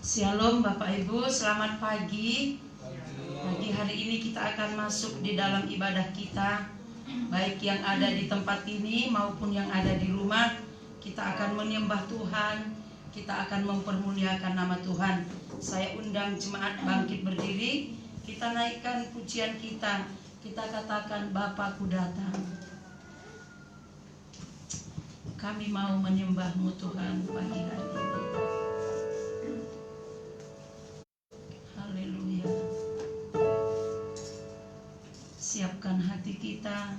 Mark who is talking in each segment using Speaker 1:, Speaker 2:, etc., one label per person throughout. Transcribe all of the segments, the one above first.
Speaker 1: Shalom Bapak Ibu, selamat pagi. Pagi hari ini kita akan masuk di dalam ibadah kita, baik yang ada di tempat ini maupun yang ada di rumah. Kita akan menyembah Tuhan, kita akan mempermuliakan nama Tuhan. Saya undang jemaat bangkit berdiri, kita naikkan pujian kita katakan Bapakku datang. Kami mau menyembah-Mu Tuhan pagi hari ini. Haleluya. Siapkan hati kita.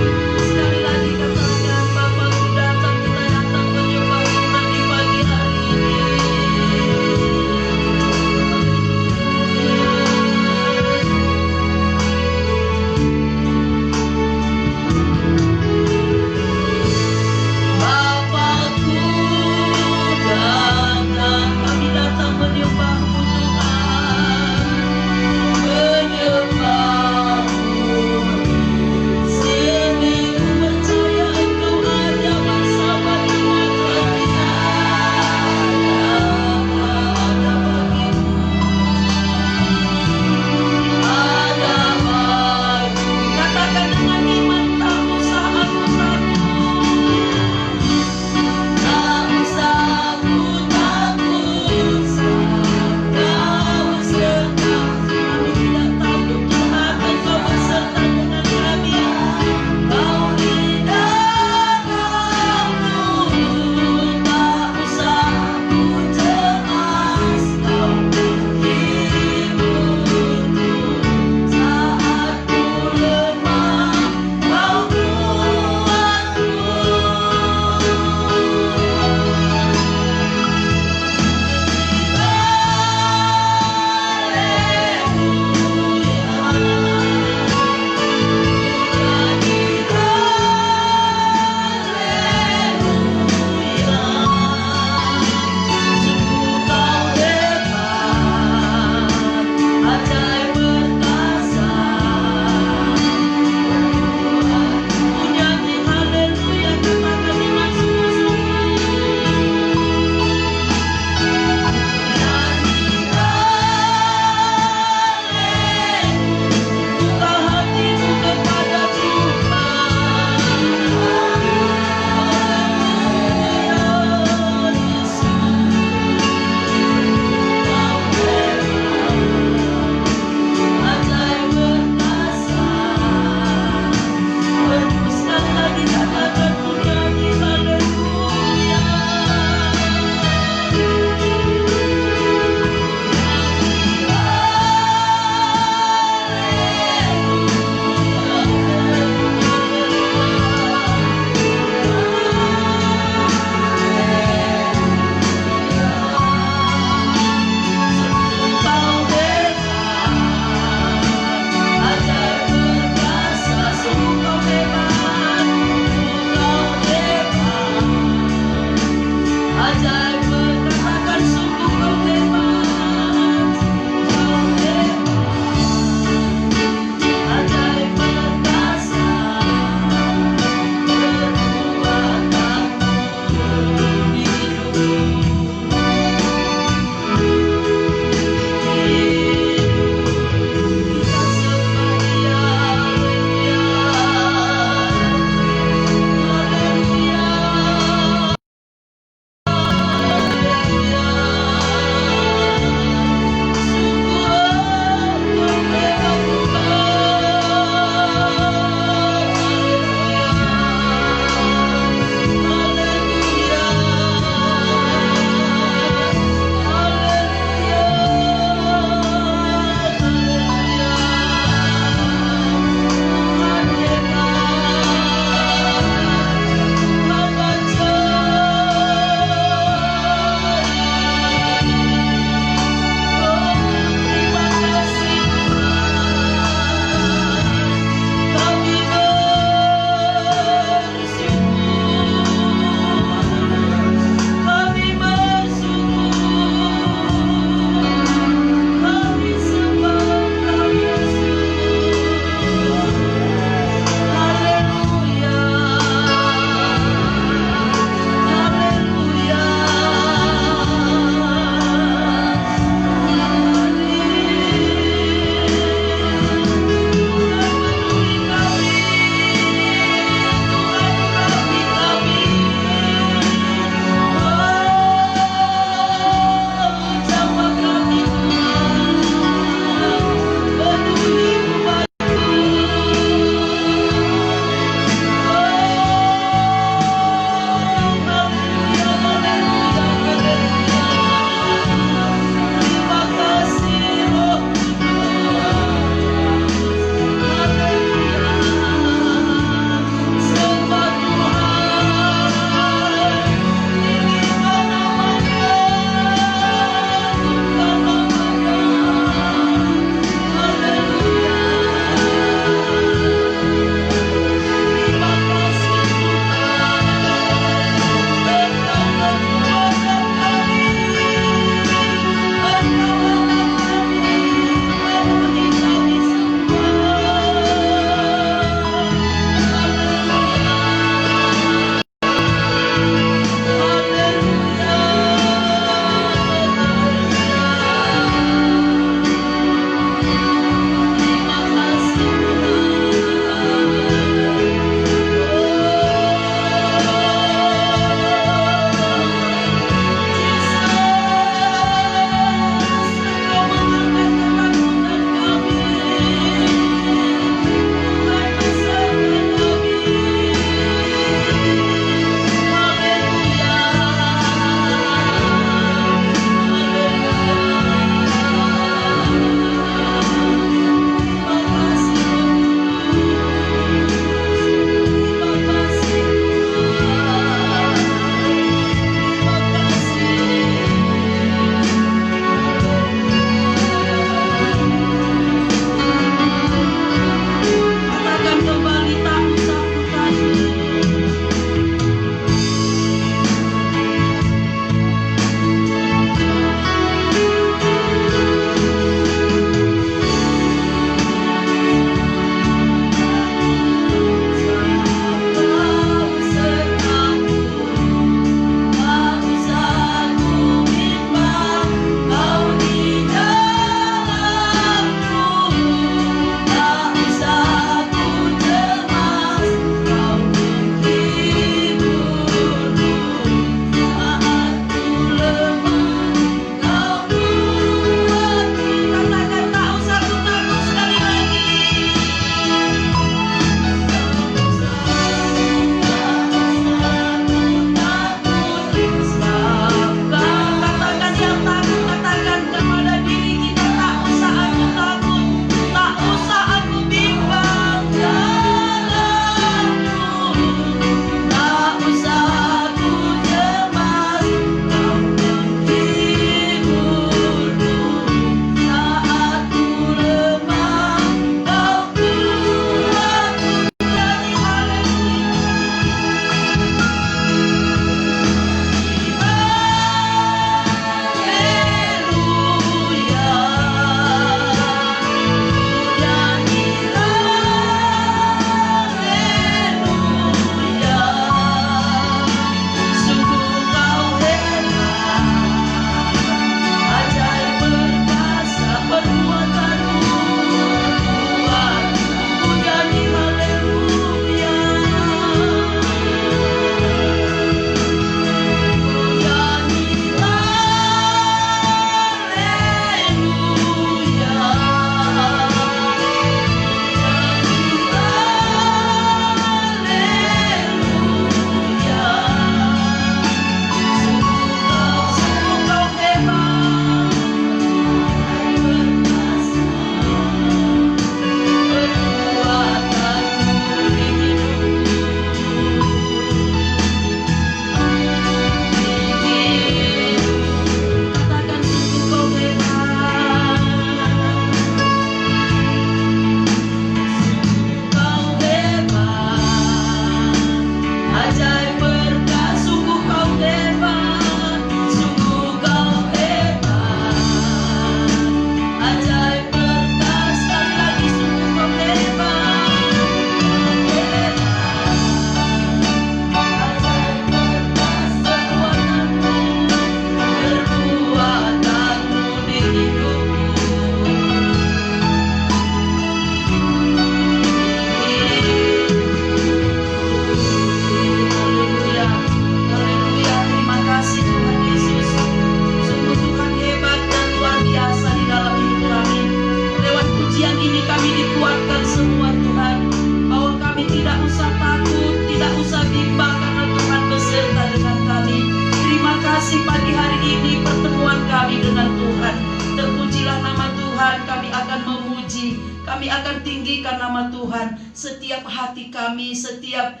Speaker 1: usah takut, tidak usah bimbang, karena Tuhan beserta dengan kami. Terima kasih pagi hari ini pertemuan kami dengan Tuhan. Terpujilah nama Tuhan, kami akan memuji, kami akan tinggikan nama Tuhan. Setiap hati kami, setiap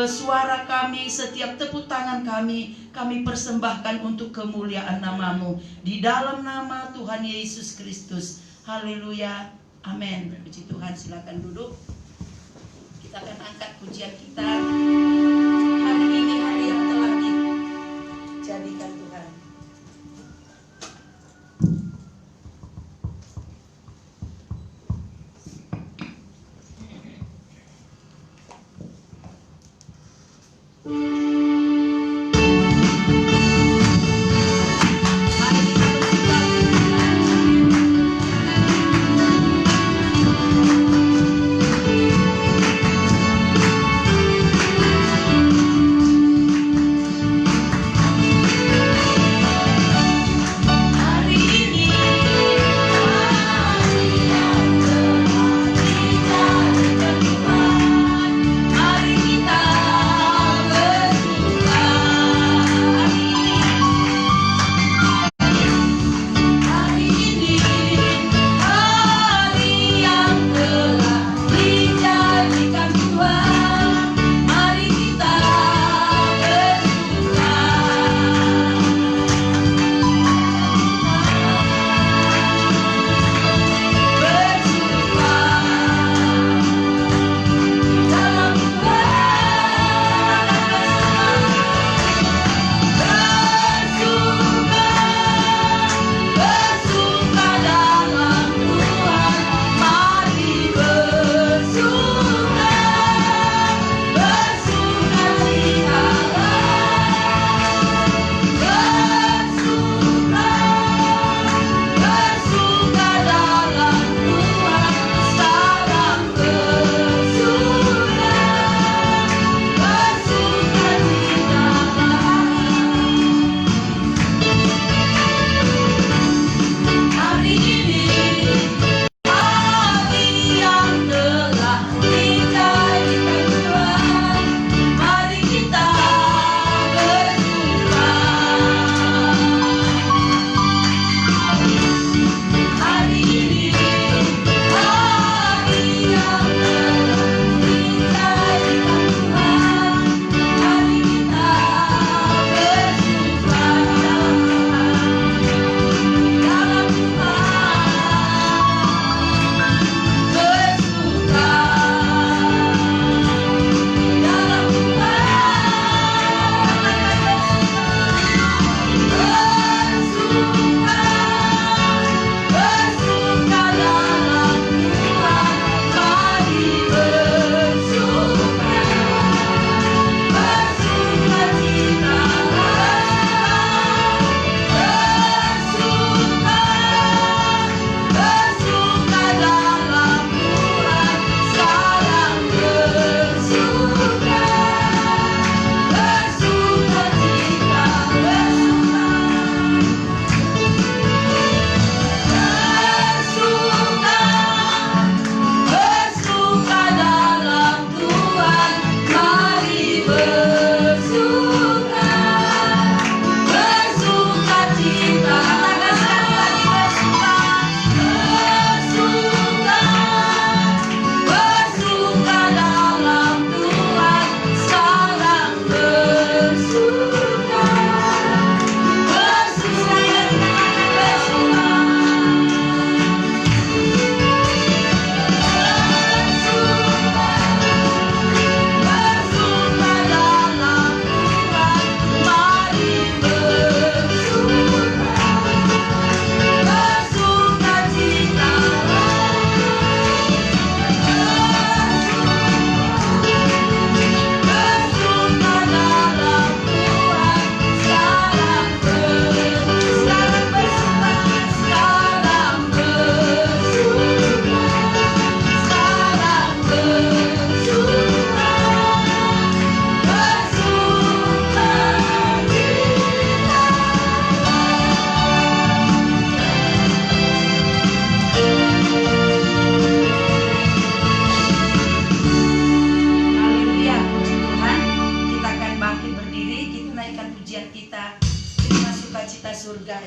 Speaker 1: suara kami, setiap tepuk tangan kami persembahkan untuk kemuliaan nama-Mu. Di dalam nama Tuhan Yesus Kristus. Haleluya. Amin. Puji Tuhan, silakan duduk. Kita akan angkat pujian kita. Hari ini hari yang telah dijadikan Tuhan.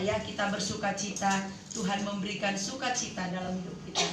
Speaker 1: ya, kita bersukacita. Tuhan memberikan sukacita dalam hidup kita.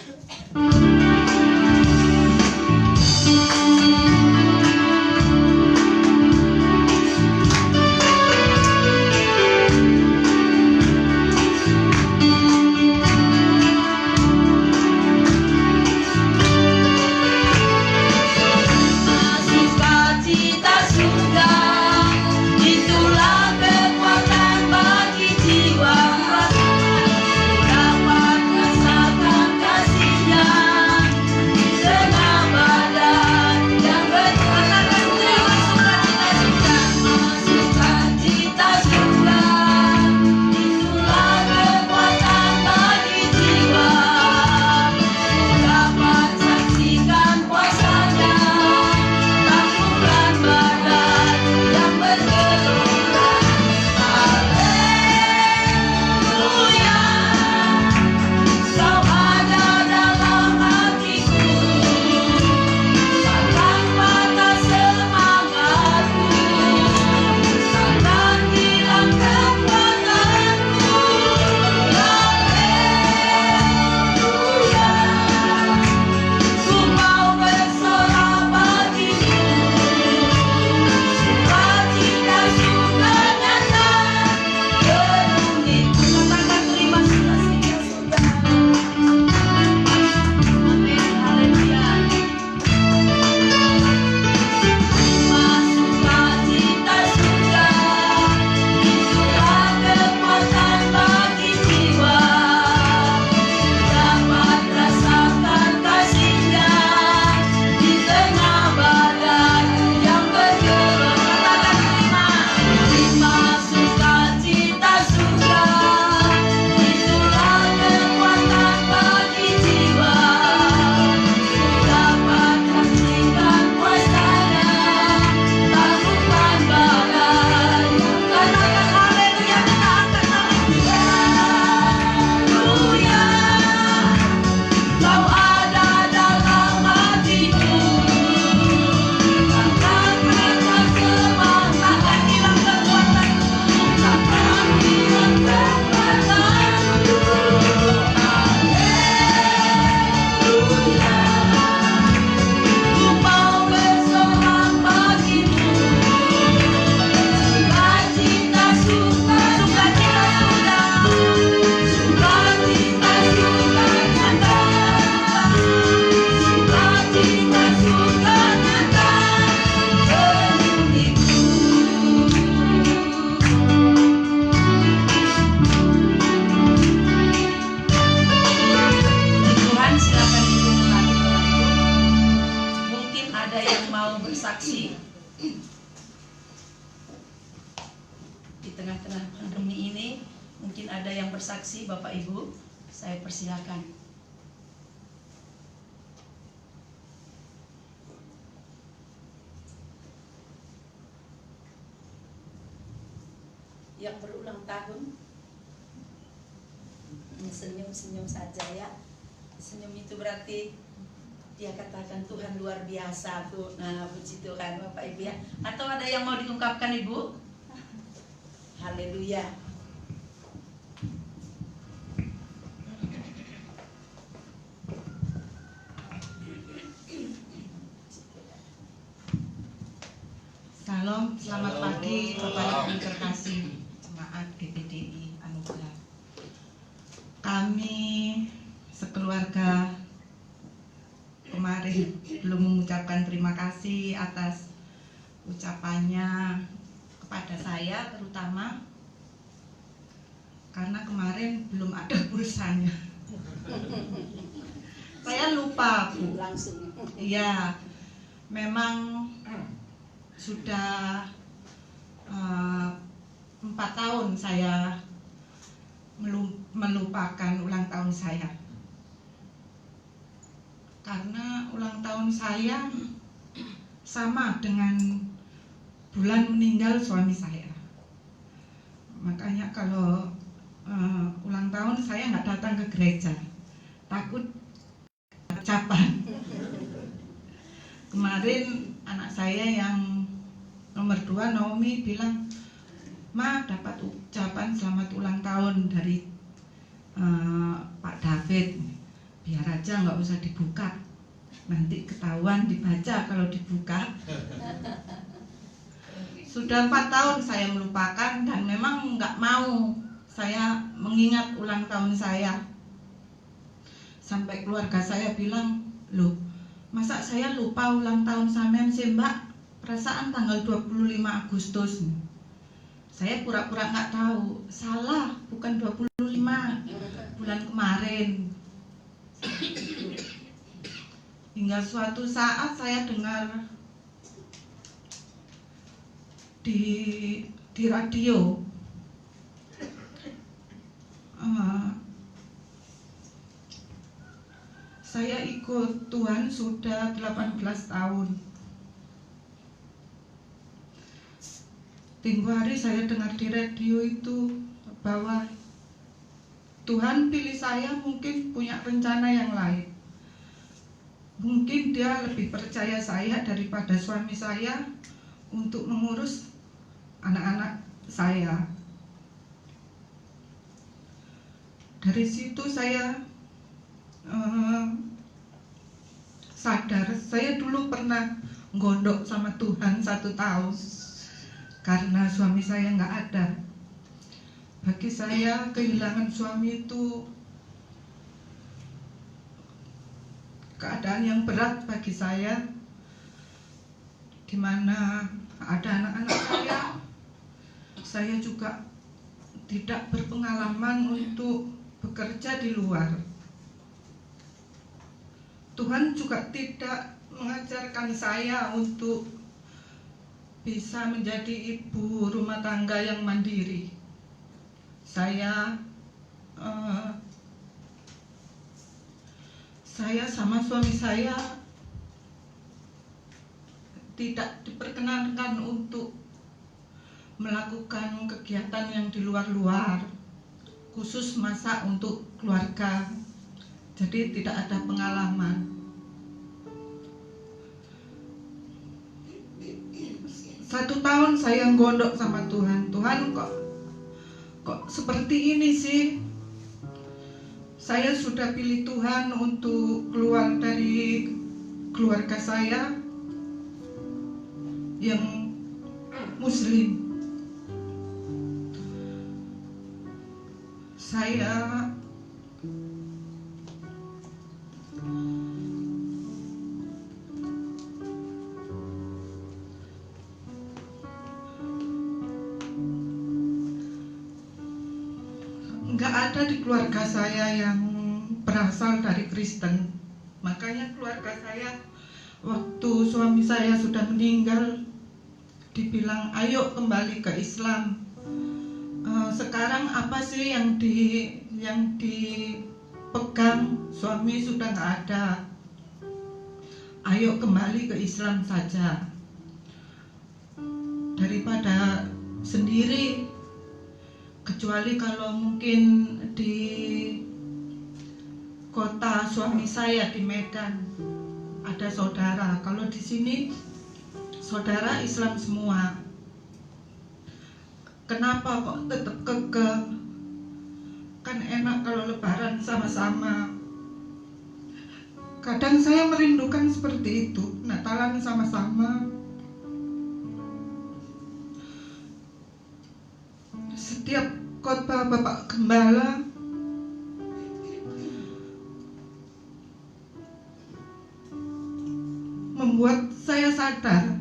Speaker 1: Bersaksi Bapak Ibu, saya persilakan. Yang berulang tahun senyum-senyum saja ya. Senyum itu berarti dia katakan Tuhan luar biasa, Bu. Nah, puji Tuhan Bapak Ibu ya. Atau ada yang mau diungkapkan Ibu? Haleluya.
Speaker 2: Salam, selamat pagi Bapak Ibu terkasih jemaat GPDI Anugerah. Kami sekeluarga kemarin belum mengucapkan terima kasih atas ucapannya kepada saya, terutama karena kemarin belum ada pulsanya. Saya lupa, Bu.
Speaker 1: Langsung.
Speaker 2: Iya, memang sudah 4 tahun saya melupakan ulang tahun saya, karena ulang tahun saya sama dengan bulan meninggal suami saya. Makanya kalau ulang tahun saya nggak datang ke gereja, takut ucapan. Kemarin anak saya yang nomor 2 Naomi bilang, Ma dapat ucapan selamat ulang tahun dari Pak David. Biar aja nggak usah dibuka, nanti ketahuan dibaca kalau dibuka. Sudah 4 tahun saya melupakan dan memang nggak mau saya mengingat ulang tahun saya. Sampai keluarga saya bilang, loh masa saya lupa ulang tahun sampean sih mbak? Perasaan tanggal 25 Agustus. Saya pura-pura nggak tahu. Salah, bukan 25, bulan kemarin. Hingga suatu saat saya dengar di radio, saya ikut Tuhan sudah 18 tahun. Tempo hari saya dengar di radio itu bahwa Tuhan pilih saya, mungkin punya rencana yang lain. Mungkin dia lebih percaya saya daripada suami saya untuk mengurus anak-anak saya. Dari situ saya sadar, saya dulu pernah gondok sama Tuhan 1 tahun karena suami saya nggak ada. Bagi saya kehilangan suami itu keadaan yang berat bagi saya, di mana ada anak-anak saya juga tidak berpengalaman untuk bekerja di luar. Tuhan juga tidak mengajarkan saya untuk bisa menjadi ibu rumah tangga yang mandiri. Saya sama suami saya tidak diperkenankan untuk melakukan kegiatan yang di luar-luar, khusus masak untuk keluarga. Jadi tidak ada pengalaman. Satu tahun saya gondok sama Tuhan. Tuhan kok seperti ini sih? Saya sudah pilih Tuhan untuk keluar dari keluarga saya yang Muslim. Saya nggak ada di keluarga saya yang berasal dari Kristen. Makanya keluarga saya waktu suami saya sudah meninggal dibilang ayo kembali ke Islam. Sekarang apa sih yang dipegang? Suami sudah nggak ada. Ayo kembali ke Islam saja daripada sendiri. Kecuali kalau mungkin di kota suami saya di Medan ada saudara. Kalau di sini saudara Islam semua. Kenapa kok tetap kekeh? Kan enak kalau lebaran sama-sama. Kadang saya merindukan seperti itu, Natalan sama-sama. Setiap khotbah Bapak Gembala membuat saya sadar,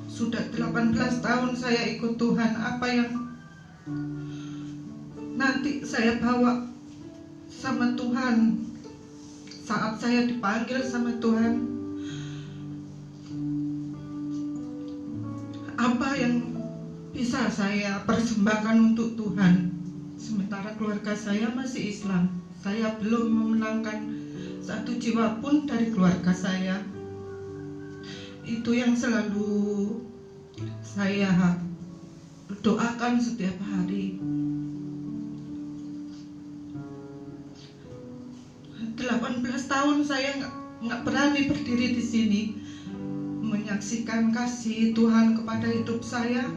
Speaker 2: sudah 18 tahun saya ikut Tuhan, apa yang nanti saya bawa sama Tuhan saat saya dipanggil sama Tuhan, apa yang bisa saya persembahkan untuk Tuhan. Sementara keluarga saya masih Islam, saya belum memenangkan satu jiwa pun dari keluarga saya. Itu yang selalu saya doakan setiap hari. 18 tahun saya nggak berani berdiri di sini menyaksikan kasih Tuhan kepada hidup saya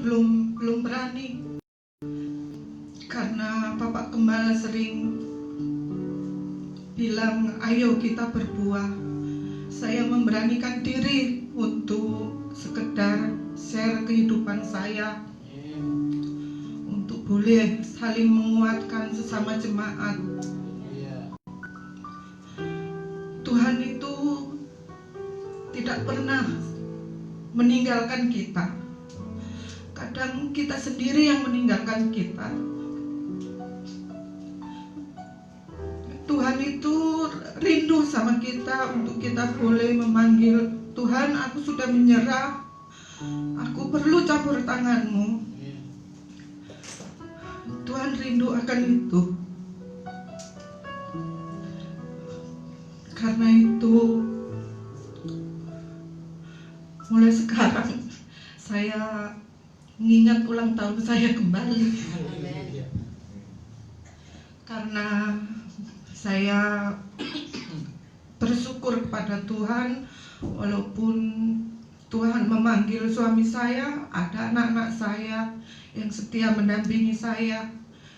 Speaker 2: belum berani. Karena Bapak Gembala sering bilang, ayo kita berbuah. Saya memberanikan diri untuk sekedar share kehidupan saya, untuk boleh saling menguatkan sesama jemaat. Tuhan itu tidak pernah meninggalkan kita. Kadang kita sendiri yang meninggalkan kita. Tuhan itu rindu sama kita untuk kita boleh memanggil, Tuhan, aku sudah menyerah, aku perlu campur tanganmu. Tuhan rindu akan itu. Karena itu mulai sekarang saya mengingat ulang tahun saya kembali. Karena saya bersyukur kepada Tuhan, walaupun Tuhan memanggil suami saya, ada anak-anak saya yang setia mendampingi saya,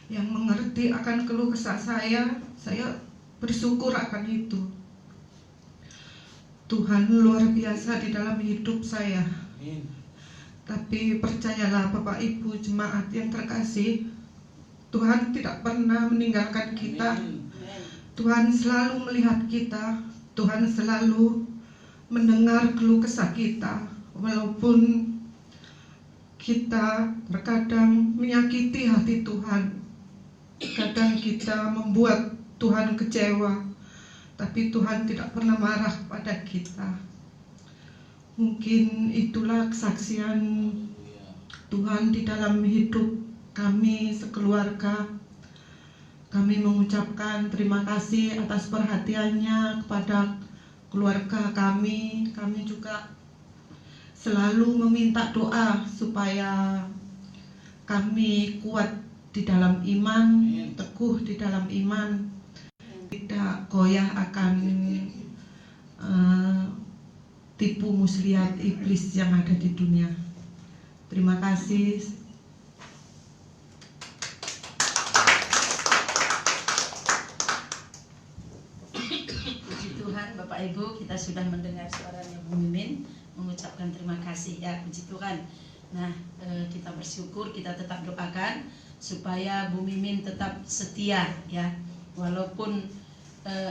Speaker 2: yang mengerti akan keluh kesah saya bersyukur akan itu. Tuhan luar biasa di dalam hidup saya. Tapi percayalah Bapak Ibu jemaat yang terkasih, Tuhan tidak pernah meninggalkan kita. Tuhan selalu melihat kita, Tuhan selalu mendengar keluh kesah kita, walaupun kita terkadang menyakiti hati Tuhan, kadang kita membuat Tuhan kecewa, tapi Tuhan tidak pernah marah kepada kita. Mungkin itulah kesaksian Tuhan di dalam hidup kami sekeluarga. Kami mengucapkan terima kasih atas perhatiannya kepada keluarga kami. Kami juga selalu meminta doa supaya kami kuat di dalam iman, teguh di dalam iman, tidak goyah akan tipu muslihat iblis yang ada di dunia. Terima kasih.
Speaker 1: Bapak Ibu, kita sudah mendengar suaranya Bu Mimin mengucapkan terima kasih ya, puji Tuhan. Nah, kita bersyukur, kita tetap doakan supaya Bu Mimin tetap setia ya, walaupun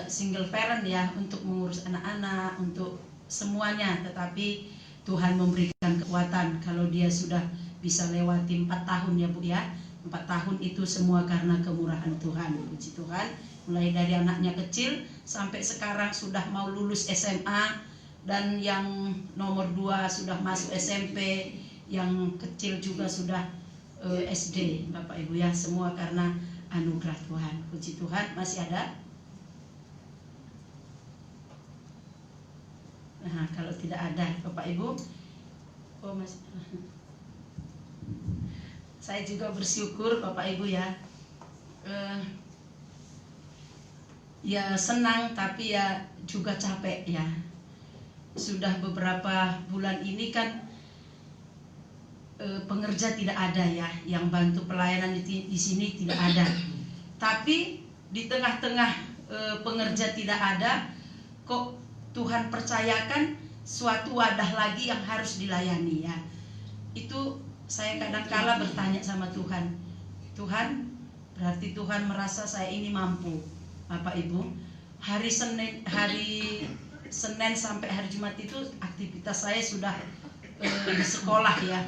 Speaker 1: single parent ya, untuk mengurus anak-anak, untuk semuanya, tetapi Tuhan memberikan kekuatan kalau dia sudah bisa lewati 4 tahun ya Bu ya. 4 tahun itu semua karena kemurahan Tuhan, puji Tuhan. Mulai dari anaknya kecil sampai sekarang sudah mau lulus SMA, dan yang nomor 2 sudah masuk SMP, yang kecil juga sudah SD, Bapak Ibu ya, semua karena anugerah Tuhan, puji Tuhan. Masih ada? Nah, kalau tidak ada Bapak Ibu, oh masih. Saya juga bersyukur Bapak Ibu ya, ya senang tapi ya juga capek ya. Sudah beberapa bulan ini kan pengerja tidak ada ya, yang bantu pelayanan di sini tidak ada. Tapi di tengah-tengah pengerja tidak ada, kok Tuhan percayakan suatu wadah lagi yang harus dilayani ya. Itu saya kadang-kala bertanya sama Tuhan, Tuhan, berarti Tuhan merasa saya ini mampu. Bapak Ibu, hari Senin sampai hari Jumat itu aktivitas saya sudah di sekolah ya.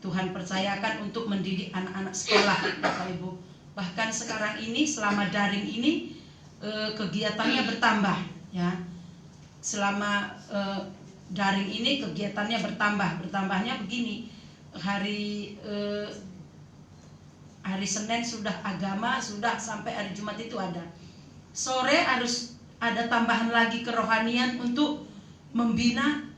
Speaker 1: Tuhan percayakan untuk mendidik anak-anak sekolah Bapak Ibu. Bahkan sekarang ini selama daring ini kegiatannya bertambah ya. Selama daring ini kegiatannya bertambah. Bertambahnya begini, hari Senin sudah agama, sudah sampai hari Jumat itu ada. Sore harus ada tambahan lagi kerohanian untuk membina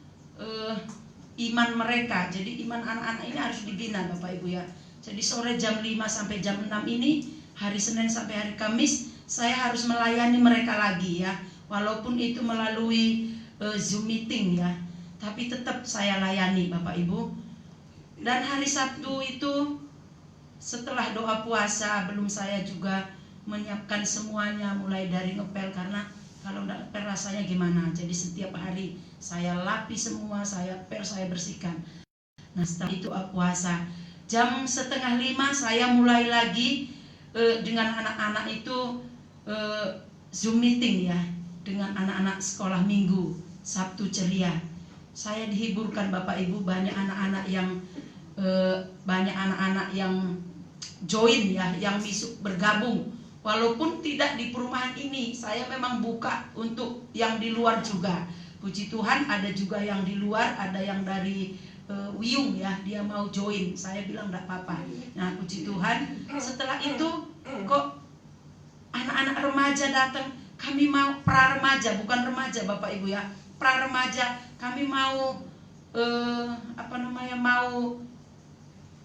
Speaker 1: iman mereka. Jadi iman anak-anak ini harus dibina Bapak Ibu ya. Jadi sore jam 5 sampai jam 6 ini, hari Senin sampai hari Kamis, saya harus melayani mereka lagi ya. Walaupun itu melalui Zoom meeting ya, tapi tetap saya layani Bapak Ibu. Dan hari Sabtu itu setelah doa puasa, belum saya juga menyiapkan semuanya, mulai dari ngepel, karena kalau enggak ngepel rasanya gimana. Jadi setiap hari saya lapis semua, saya pel, saya bersihkan. Nah setelah itu puasa, jam 4:30 saya mulai lagi dengan anak-anak itu Zoom meeting ya, dengan anak-anak sekolah minggu Sabtu ceria. Saya dihiburkan Bapak Ibu, banyak anak-anak yang join ya, yang bergabung. Walaupun tidak di perumahan ini, saya memang buka untuk yang di luar juga. Puji Tuhan, ada juga yang di luar, ada yang dari Wiyung ya, dia mau join. Saya bilang enggak apa-apa. Nah puji Tuhan, setelah itu kok anak-anak remaja datang. Kami mau pra-remaja, bukan remaja Bapak Ibu ya, pra-remaja. Kami mau mau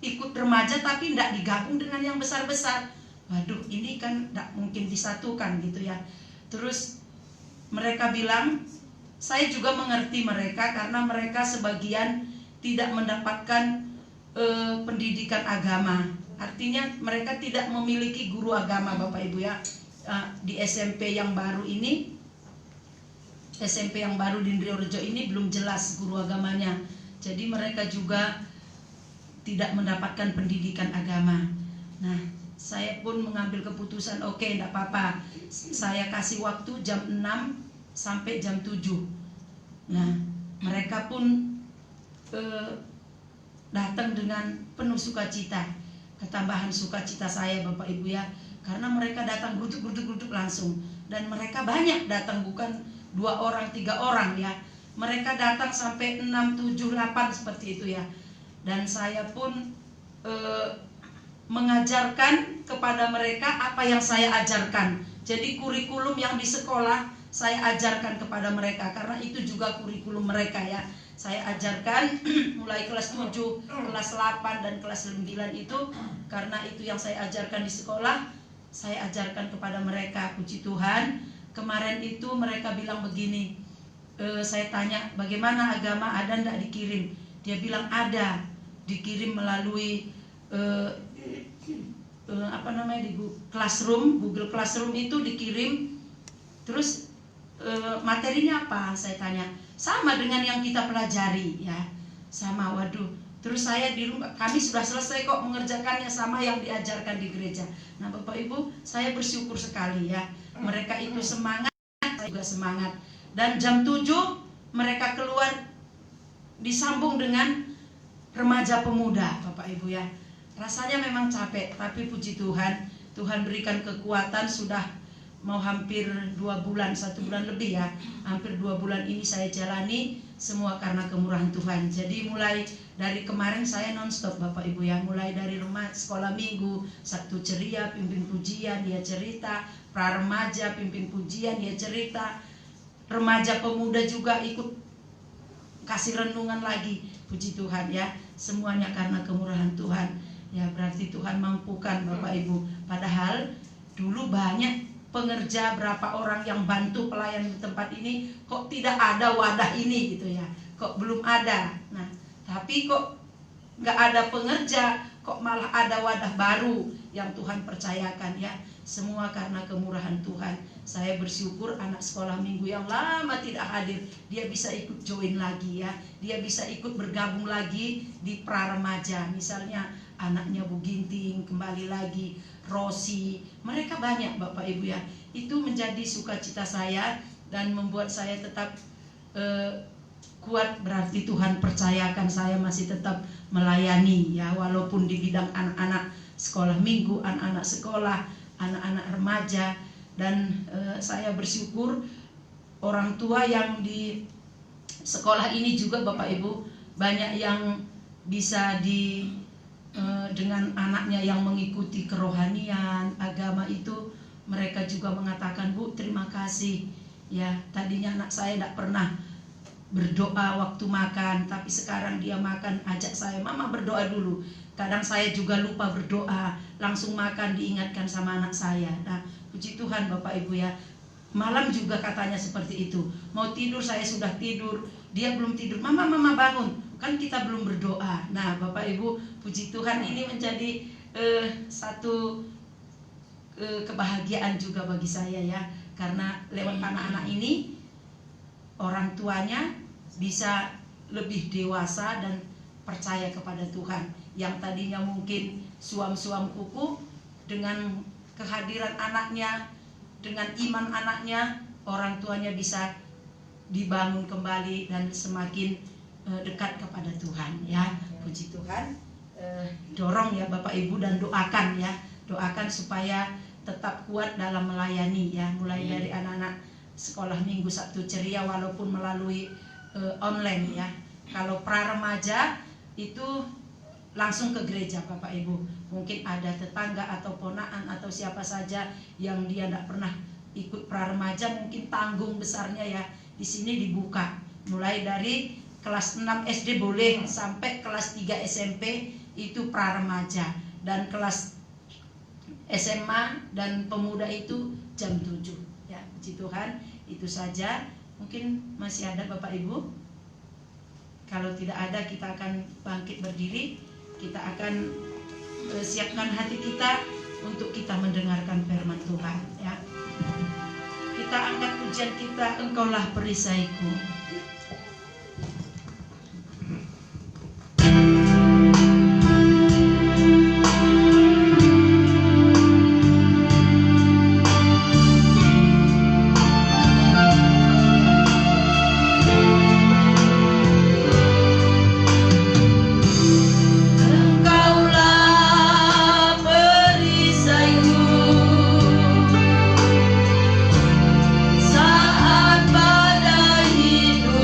Speaker 1: ikut remaja tapi tidak digabung dengan yang besar-besar. Waduh, ini kan tidak mungkin disatukan gitu ya. Terus mereka bilang, saya juga mengerti mereka, karena mereka sebagian tidak mendapatkan pendidikan agama. Artinya mereka tidak memiliki guru agama Bapak Ibu ya. Di SMP yang baru ini, SMP yang baru di Indriyorejo ini belum jelas guru agamanya. Jadi mereka juga tidak mendapatkan pendidikan agama. Nah, saya pun mengambil keputusan, oke, enggak apa-apa. Saya kasih waktu jam 6 sampai jam 7. Nah, mereka pun datang dengan penuh sukacita. Ketambahan sukacita saya Bapak Ibu ya, karena mereka datang geruduk langsung. Dan mereka banyak datang, bukan 2 orang, 3 orang ya. Mereka datang sampai 6, 7, 8 seperti itu ya. Dan saya pun mengajarkan kepada mereka apa yang saya ajarkan. Jadi kurikulum yang di sekolah saya ajarkan kepada mereka, karena itu juga kurikulum mereka ya. Saya ajarkan mulai kelas 7, kelas 8 dan kelas 9 itu, karena itu yang saya ajarkan di sekolah, saya ajarkan kepada mereka. Puji Tuhan, kemarin itu mereka bilang begini, saya tanya bagaimana agama, ada enggak dikirim? Dia bilang ada, dikirim melalui di Google Classroom itu dikirim. Terus materinya apa? Saya tanya. Sama dengan yang kita pelajari ya, sama. Waduh, terus saya di rumah, kami sudah selesai kok mengerjakannya, sama yang diajarkan di gereja. Nah Bapak Ibu, saya bersyukur sekali ya, mereka itu semangat, saya juga semangat. Dan jam 7 mereka keluar, disambung dengan remaja pemuda Bapak Ibu ya. Rasanya memang capek, tapi puji Tuhan, Tuhan berikan kekuatan. Sudah mau hampir 2 bulan, 1 bulan lebih ya, hampir 2 bulan ini saya jalani semua karena kemurahan Tuhan. Jadi mulai dari kemarin saya nonstop Bapak Ibu ya, mulai dari sekolah minggu, Sabtu ceria, pimpin pujian, dia cerita, pra remaja, pimpin pujian, dia cerita, remaja pemuda juga ikut kasih renungan lagi. Puji Tuhan ya, semuanya karena kemurahan Tuhan. Ya berarti Tuhan mampukan Bapak Ibu. Padahal dulu banyak pengerja, berapa orang yang bantu pelayan di tempat ini, kok tidak ada wadah ini gitu ya, kok belum ada. Nah tapi kok nggak ada pengerja, kok malah ada wadah baru yang Tuhan percayakan ya. Semua karena kemurahan Tuhan. Saya bersyukur anak sekolah minggu yang lama tidak hadir, dia bisa ikut join lagi ya, dia bisa ikut bergabung lagi di pra remaja. Misalnya anaknya Bu Ginting kembali lagi, Rosi, mereka banyak Bapak Ibu ya. Itu menjadi sukacita saya dan membuat saya tetap kuat. Berarti Tuhan percayakan saya masih tetap melayani ya, walaupun di bidang anak-anak sekolah minggu, anak-anak sekolah, anak-anak remaja. Dan saya bersyukur orang tua yang di sekolah ini juga Bapak Ibu, banyak yang bisa dengan anaknya yang mengikuti kerohanian, agama itu, mereka juga mengatakan, Bu terima kasih ya, tadinya anak saya tidak pernah berdoa waktu makan, tapi sekarang dia makan ajak saya, Mama berdoa dulu. Kadang saya juga lupa berdoa, langsung makan diingatkan sama anak saya. Nah puji Tuhan Bapak Ibu ya, Malam juga katanya seperti itu. Mau tidur, saya sudah tidur, dia belum tidur. Mama bangun. Kan kita belum berdoa. Nah, Bapak Ibu, puji Tuhan, ini menjadi satu kebahagiaan juga bagi saya ya. Karena lewat anak-anak ini, orang tuanya bisa lebih dewasa dan percaya kepada Tuhan. Yang tadinya mungkin suam-suam kuku, dengan kehadiran anaknya, dengan iman anaknya, orang tuanya bisa dibangun kembali dan semakin dekat kepada Tuhan ya. Puji Tuhan. Dorong ya Bapak Ibu dan doakan ya. Doakan supaya tetap kuat dalam melayani ya, mulai dari anak-anak sekolah minggu Sabtu ceria walaupun melalui online ya. Kalau pra remaja itu langsung ke gereja Bapak Ibu. Mungkin ada tetangga atau ponakan atau siapa saja yang dia tidak pernah ikut pra remaja, mungkin tanggung besarnya ya di sini dibuka. Mulai dari kelas 6 SD boleh sampai kelas 3 SMP itu pra remaja, dan kelas SMA dan pemuda itu jam 7 ya. Puji Tuhan, itu saja. Mungkin masih ada Bapak Ibu. Kalau tidak ada, kita akan bangkit berdiri. Kita akan siapkan hati kita untuk kita mendengarkan firman Tuhan ya. Kita angkat pujian kita, Engkaulah perisaiku.
Speaker 3: Saat badai hidup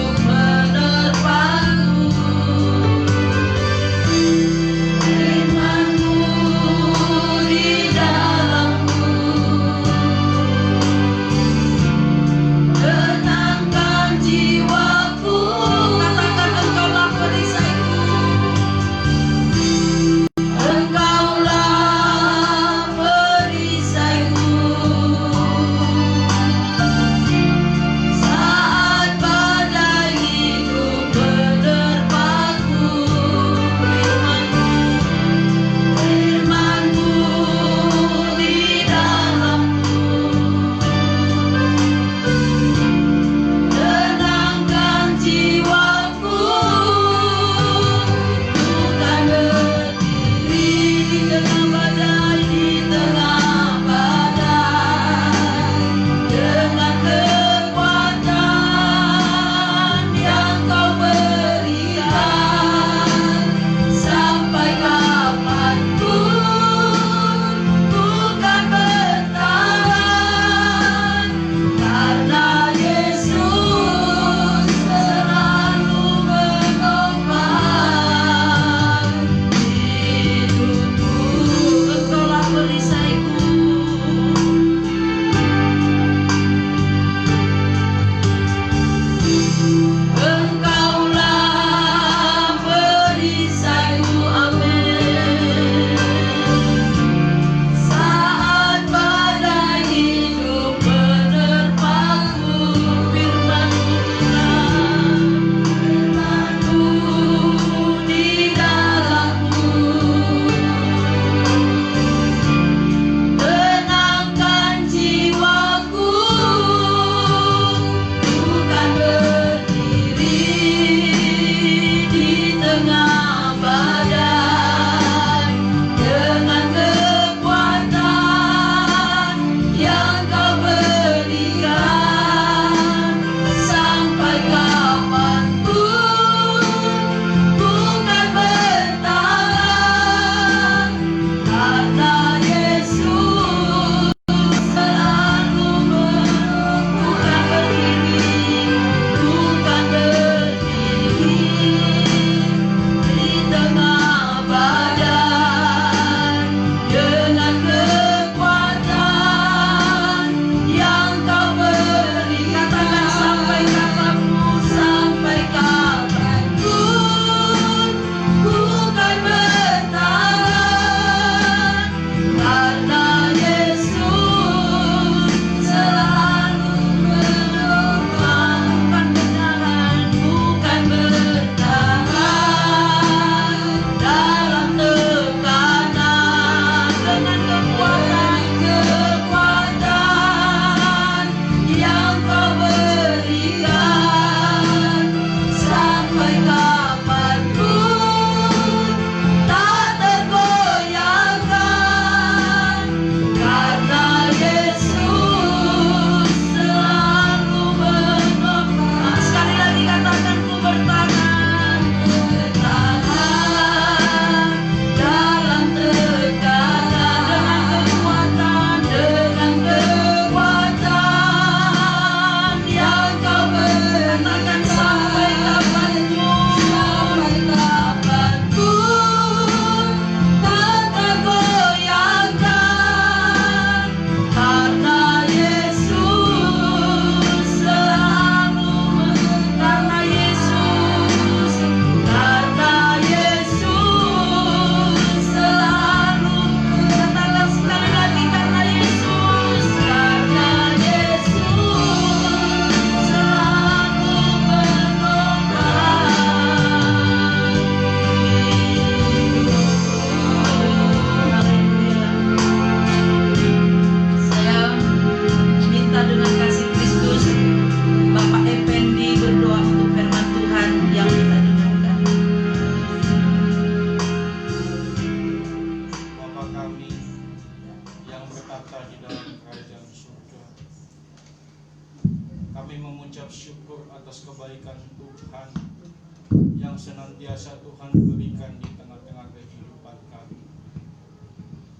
Speaker 3: yang senantiasa Tuhan berikan di tengah-tengah kehidupan kami.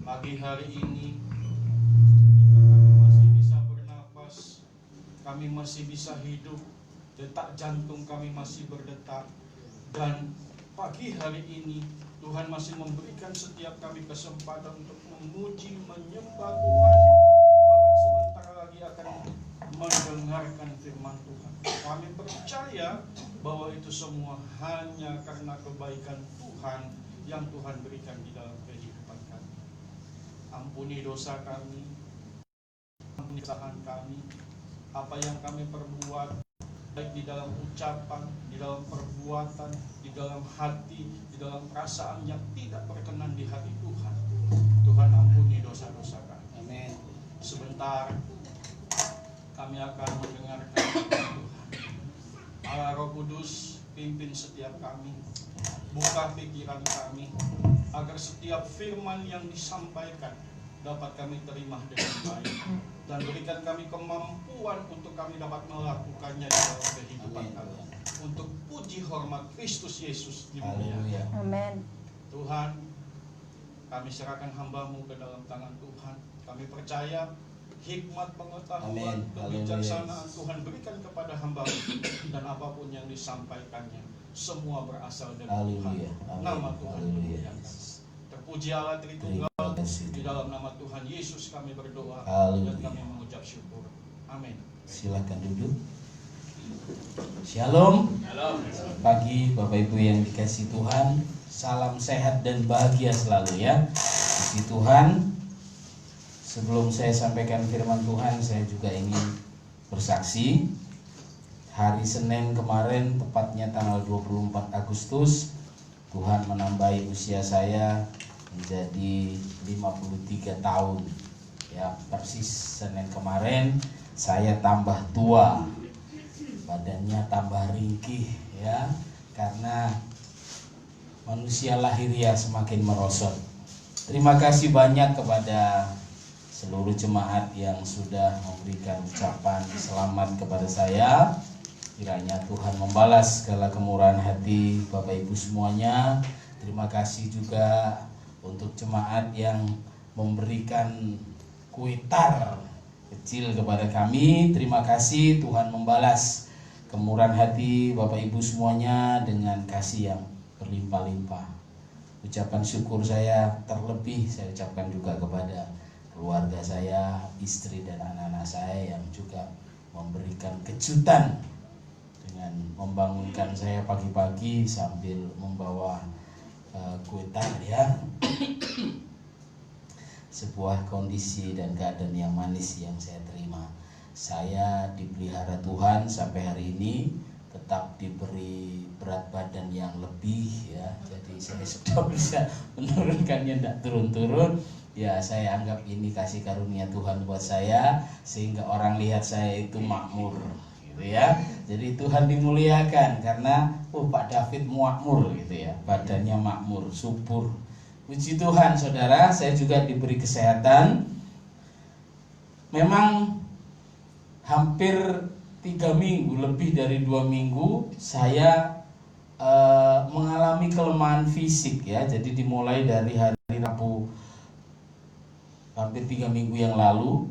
Speaker 3: Pagi hari ini kita kami masih bisa bernapas, kami masih bisa hidup, detak jantung kami masih berdetak, dan pagi hari ini Tuhan masih memberikan setiap kami kesempatan untuk memuji, menyembah Tuhan, bahkan sebentar lagi akan mendengarkan firman Tuhan. Kami percaya bahwa itu semua hanya karena kebaikan Tuhan yang Tuhan berikan di dalam kehidupan kami. Ampuni dosa kami, ampuni kesalahan kami, apa yang kami perbuat, baik di dalam ucapan, di dalam perbuatan, di dalam hati, di dalam perasaan yang tidak berkenan di hati Tuhan. Tuhan ampuni dosa-dosa kami.
Speaker 4: Amin.
Speaker 3: Sebentar kami akan mendengarkan Tuhan. Allah Roh Kudus, pimpin setiap kami, buka pikiran kami, agar setiap firman yang disampaikan dapat kami terima dengan baik, dan berikan kami kemampuan untuk kami dapat melakukannya di dalam kehidupan kami, untuk puji hormat Kristus Yesus dimuliakan.
Speaker 1: Amin.
Speaker 3: Tuhan, kami serahkan hamba-Mu ke dalam tangan Tuhan. Kami percaya hikmat, pengetahuan, kebijaksanaan Tuhan berikan kepada hamba-Mu, dan apapun yang disampaikannya semua berasal dari Tuhan. Nama Tuhan dimuliakan. Terpuji Allah Tritunggal. Di dalam nama Tuhan Yesus kami berdoa dan kami mengucap syukur. Amin.
Speaker 4: Silakan duduk. Shalom. Pagi Bapak Ibu yang dikasih Tuhan, salam sehat dan bahagia selalu ya. Puji Tuhan. Sebelum saya sampaikan firman Tuhan, saya juga ingin bersaksi. Hari Senin kemarin, tepatnya tanggal 24 Agustus, Tuhan menambahi usia saya menjadi 53 tahun. Ya, persis Senin kemarin saya tambah tua. Badannya tambah ringkih ya, karena manusia lahiriah semakin merosot. Terima kasih banyak kepada seluruh jemaat yang sudah memberikan ucapan selamat kepada saya. Kiranya Tuhan membalas segala kemurahan hati Bapak Ibu semuanya. Terima kasih juga untuk jemaat yang memberikan kuitar kecil kepada kami. Terima kasih, Tuhan membalas kemurahan hati Bapak Ibu semuanya dengan kasih yang berlimpah-limpah. Ucapan syukur saya terlebih saya ucapkan juga kepada keluarga saya, istri dan anak-anak saya yang juga memberikan kejutan dengan membangunkan saya pagi-pagi sambil membawa kuitar ya. Sebuah kondisi dan keadaan yang manis yang saya terima. Saya dipelihara Tuhan sampai hari ini, tetap diberi berat badan yang lebih ya. Jadi saya sudah bisa menurunkannya, tidak turun-turun. Ya, saya anggap ini kasih karunia Tuhan buat saya, sehingga orang lihat saya itu makmur gitu ya. Jadi Tuhan dimuliakan karena Pak David makmur gitu ya, badannya makmur, subur. Puji Tuhan saudara, saya juga diberi kesehatan. Memang hampir 3 minggu, lebih dari 2 minggu saya mengalami kelemahan fisik ya. Jadi dimulai dari hari Rabu hampir 3 minggu yang lalu,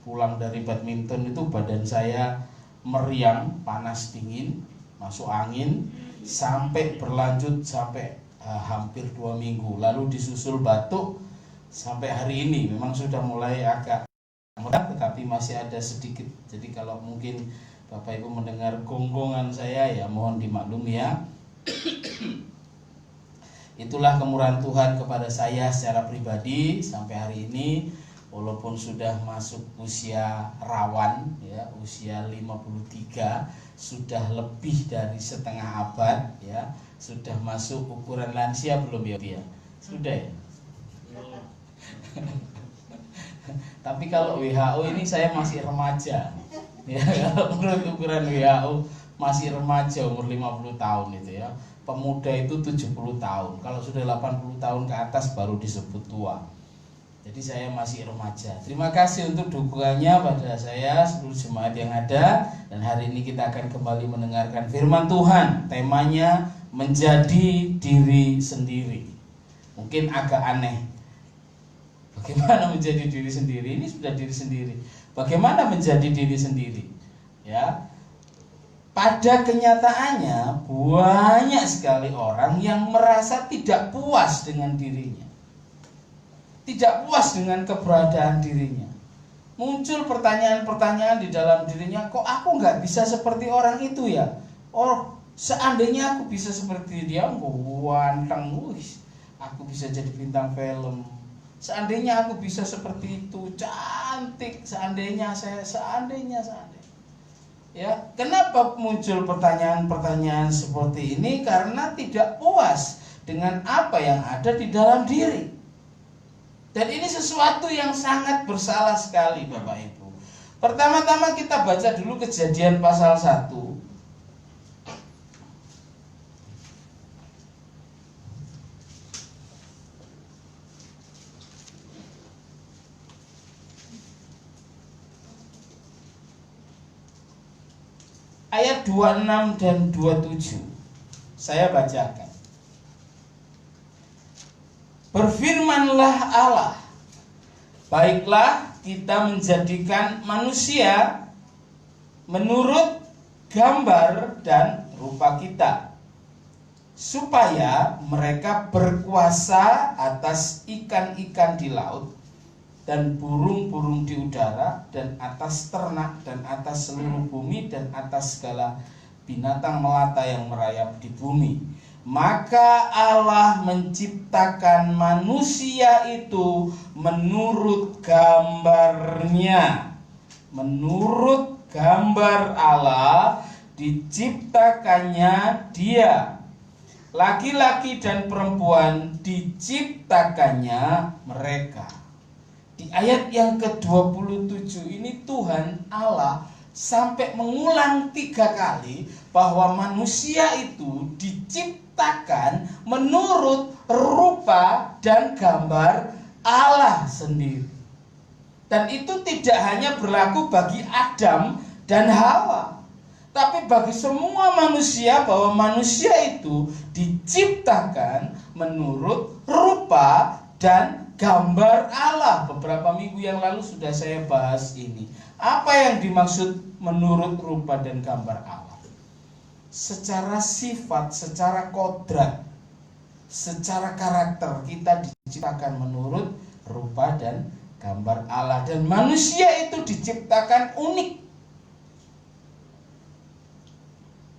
Speaker 4: pulang dari badminton itu badan saya meriang, panas dingin, masuk angin, sampai berlanjut sampai hampir 2 minggu. Lalu disusul batuk sampai hari ini. Memang sudah mulai agak murah, tetapi masih ada sedikit. Jadi kalau mungkin Bapak Ibu mendengar gonggongan saya, ya mohon dimaklumi ya. Itulah kemurahan Tuhan kepada saya secara pribadi sampai hari ini. Walaupun sudah masuk usia rawan ya, usia 53, sudah lebih dari setengah abad ya, sudah masuk ukuran lansia belum ya? Sudah ya? Tapi kalau WHO ini saya masih remaja ya. Kalau menurut ukuran WHO masih remaja, umur 50 tahun itu ya. Pemuda itu 70 tahun. Kalau sudah 80 tahun ke atas baru disebut tua. Jadi saya masih remaja. Terima kasih untuk dukungannya pada saya, seluruh jemaat yang ada. Dan hari ini kita akan kembali mendengarkan firman Tuhan. Temanya menjadi diri sendiri. Mungkin agak aneh. Bagaimana menjadi diri sendiri? Ini sudah diri sendiri. Bagaimana menjadi diri sendiri? Ya. Pada kenyataannya banyak sekali orang yang merasa tidak puas dengan dirinya. Tidak puas dengan keberadaan dirinya. Muncul pertanyaan-pertanyaan di dalam dirinya, kok aku nggak bisa seperti orang itu ya? Oh, seandainya aku bisa seperti dia, ganteng, aku bisa jadi bintang film. Seandainya aku bisa seperti itu, cantik. Seandainya. Ya, kenapa muncul pertanyaan-pertanyaan seperti ini? Karena tidak puas dengan apa yang ada di dalam diri. Dan ini sesuatu yang sangat bersalah sekali, Bapak Ibu. Pertama-tama kita baca dulu Kejadian pasal 1. Ayat 26 dan 27. Saya bacakan. Berfirmanlah Allah, baiklah kita menjadikan manusia menurut gambar dan rupa kita, supaya mereka berkuasa atas ikan-ikan di laut dan burung-burung di udara, dan atas ternak, dan atas seluruh bumi, dan atas segala binatang melata yang merayap di bumi. Maka Allah menciptakan manusia itu menurut gambarnya. Menurut gambar Allah diciptakannya dia. Laki-laki dan perempuan diciptakannya mereka. Di ayat yang ke-27 ini Tuhan Allah sampai mengulang 3 kali bahwa manusia itu diciptakan menurut rupa dan gambar Allah sendiri. Dan itu tidak hanya berlaku bagi Adam dan Hawa, tapi bagi semua manusia, bahwa manusia itu diciptakan menurut rupa dan gambar Allah. Beberapa minggu yang lalu sudah saya bahas ini. Apa yang dimaksud menurut rupa dan gambar Allah? Secara sifat, secara kodrat, secara karakter kita diciptakan menurut rupa dan gambar Allah. Dan manusia itu diciptakan unik.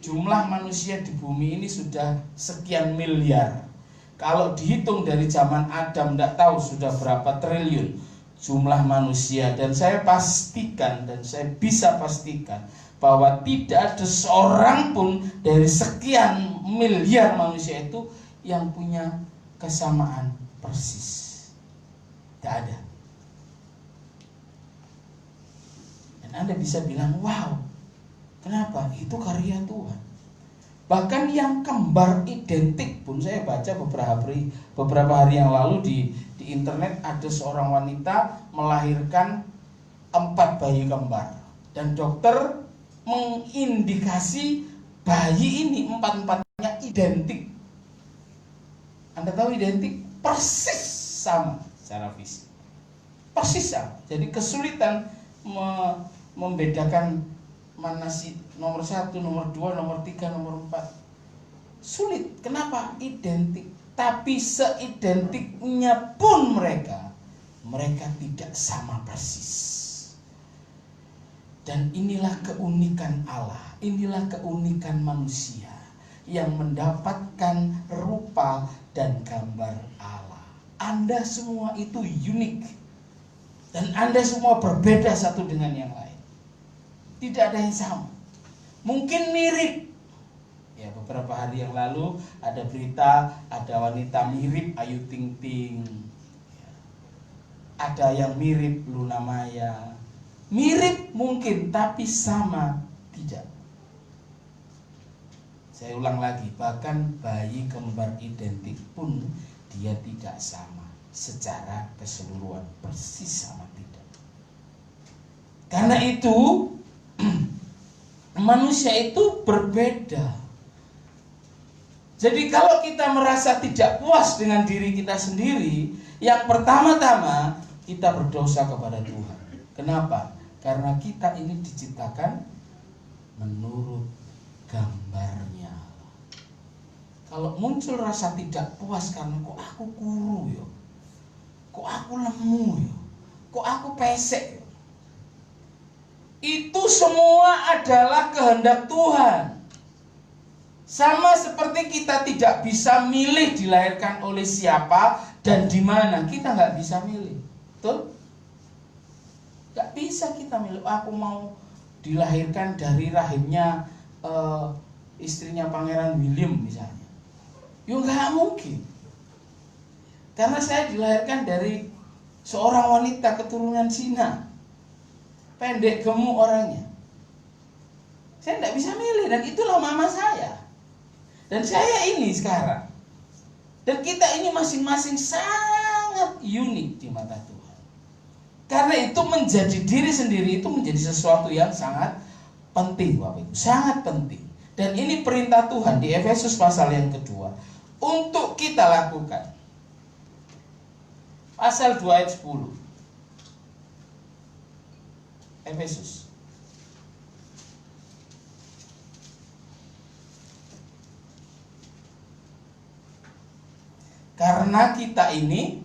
Speaker 4: Jumlah manusia di bumi ini sudah sekian miliar. Kalau dihitung dari zaman Adam, tidak tahu sudah berapa triliun jumlah manusia. Dan saya pastikan, dan saya bisa pastikan, bahwa tidak ada seorang pun dari sekian miliar manusia itu yang punya kesamaan persis. Tidak ada. Dan Anda bisa bilang, wow, kenapa? Itu karya Tuhan. Bahkan yang kembar identik pun, saya baca beberapa hari yang lalu di internet, ada seorang wanita melahirkan 4 bayi kembar. Dan dokter mengindikasi bayi ini 4-4-nya identik. Anda tahu identik? Persis sama secara fisik. Persis sama. Jadi kesulitan membedakan mana sih nomor 1, nomor 2, nomor 3, nomor 4. Sulit. Kenapa? Identik. Tapi seidentiknya pun mereka tidak sama persis. Dan inilah keunikan Allah, inilah keunikan manusia yang mendapatkan rupa dan gambar Allah. Anda semua itu unik. Dan Anda semua berbeda satu dengan yang lain. Tidak ada yang sama. Mungkin mirip. Ya, beberapa hari yang lalu ada berita, ada wanita mirip Ayu Ting Ting. Ada yang mirip Luna Maya. Mirip mungkin, tapi sama tidak. Saya ulang lagi, bahkan bayi kembar identik pun dia tidak sama secara keseluruhan, persis sama tidak. Karena itu manusia itu berbeda. Jadi kalau kita merasa tidak puas dengan diri kita sendiri, yang pertama-tama kita berdosa kepada Tuhan. Kenapa? Karena kita ini diciptakan menurut gambarnya. Kalau muncul rasa tidak puas karena kok aku kuru ya, kok aku lemu ya, kok aku pesek ya, itu semua adalah kehendak Tuhan. Sama seperti kita tidak bisa milih dilahirkan oleh siapa dan di mana, kita nggak bisa milih, betul? Nggak bisa kita milih. Aku mau dilahirkan dari rahimnya istrinya Pangeran William misalnya, ya nggak mungkin. Karena saya dilahirkan dari seorang wanita keturunan Cina, pendek gemuk orangnya. Saya nggak bisa milih dan itulah mama saya. Dan saya ini sekarang. Dan kita ini masing-masing sangat unik di mata Tuhan. Karena itu menjadi diri sendiri itu menjadi sesuatu yang sangat penting, Bapak Ibu. Sangat penting. Dan ini perintah Tuhan di Efesus pasal yang kedua untuk kita lakukan. Pasal 2 ayat 10. Efesus. Karena kita ini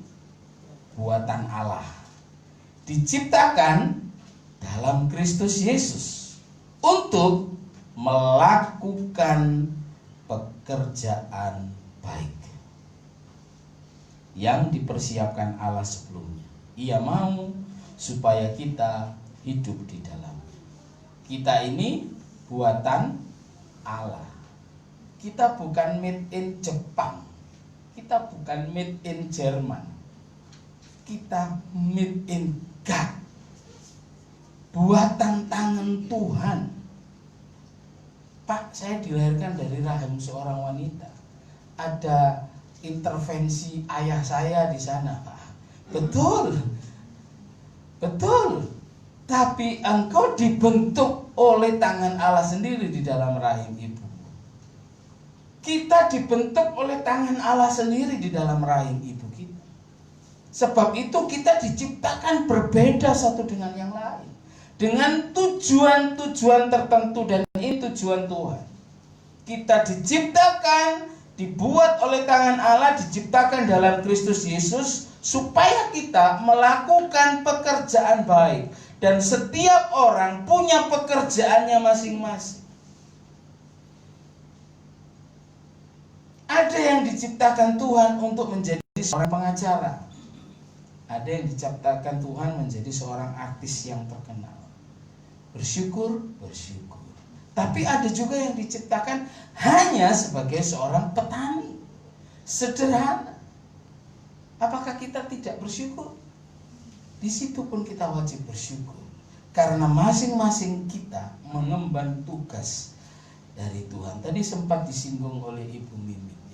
Speaker 4: buatan Allah, diciptakan dalam Kristus Yesus untuk melakukan pekerjaan baik yang dipersiapkan Allah sebelumnya. Ia mau supaya kita hidup di dalamnya. Kita ini buatan Allah. Kita bukan made in Jepang. Kita bukan made in Jerman. Kita made in God. Buatan tangan Tuhan. Pak, saya dilahirkan dari rahim seorang wanita. Ada intervensi ayah saya di sana, Pak. Betul. Betul. Tapi engkau dibentuk oleh tangan Allah sendiri di dalam rahim ibu. Kita dibentuk oleh tangan Allah sendiri di dalam rahim ibu kita. Sebab itu kita diciptakan berbeda satu dengan yang lain, dengan tujuan-tujuan tertentu, dan ini tujuan Tuhan. Kita diciptakan, dibuat oleh tangan Allah, diciptakan dalam Kristus Yesus supaya kita melakukan pekerjaan baik. Dan setiap orang punya pekerjaannya masing-masing. Ada yang diciptakan Tuhan untuk menjadi seorang pengacara. Ada yang diciptakan Tuhan menjadi seorang artis yang terkenal. Bersyukur. Tapi ada juga yang diciptakan hanya sebagai seorang petani. Sederhana. Apakah kita tidak bersyukur? Di situ pun kita wajib bersyukur. Karena masing-masing kita mengemban tugas dari Tuhan. Tadi sempat disinggung oleh Ibu Mimi.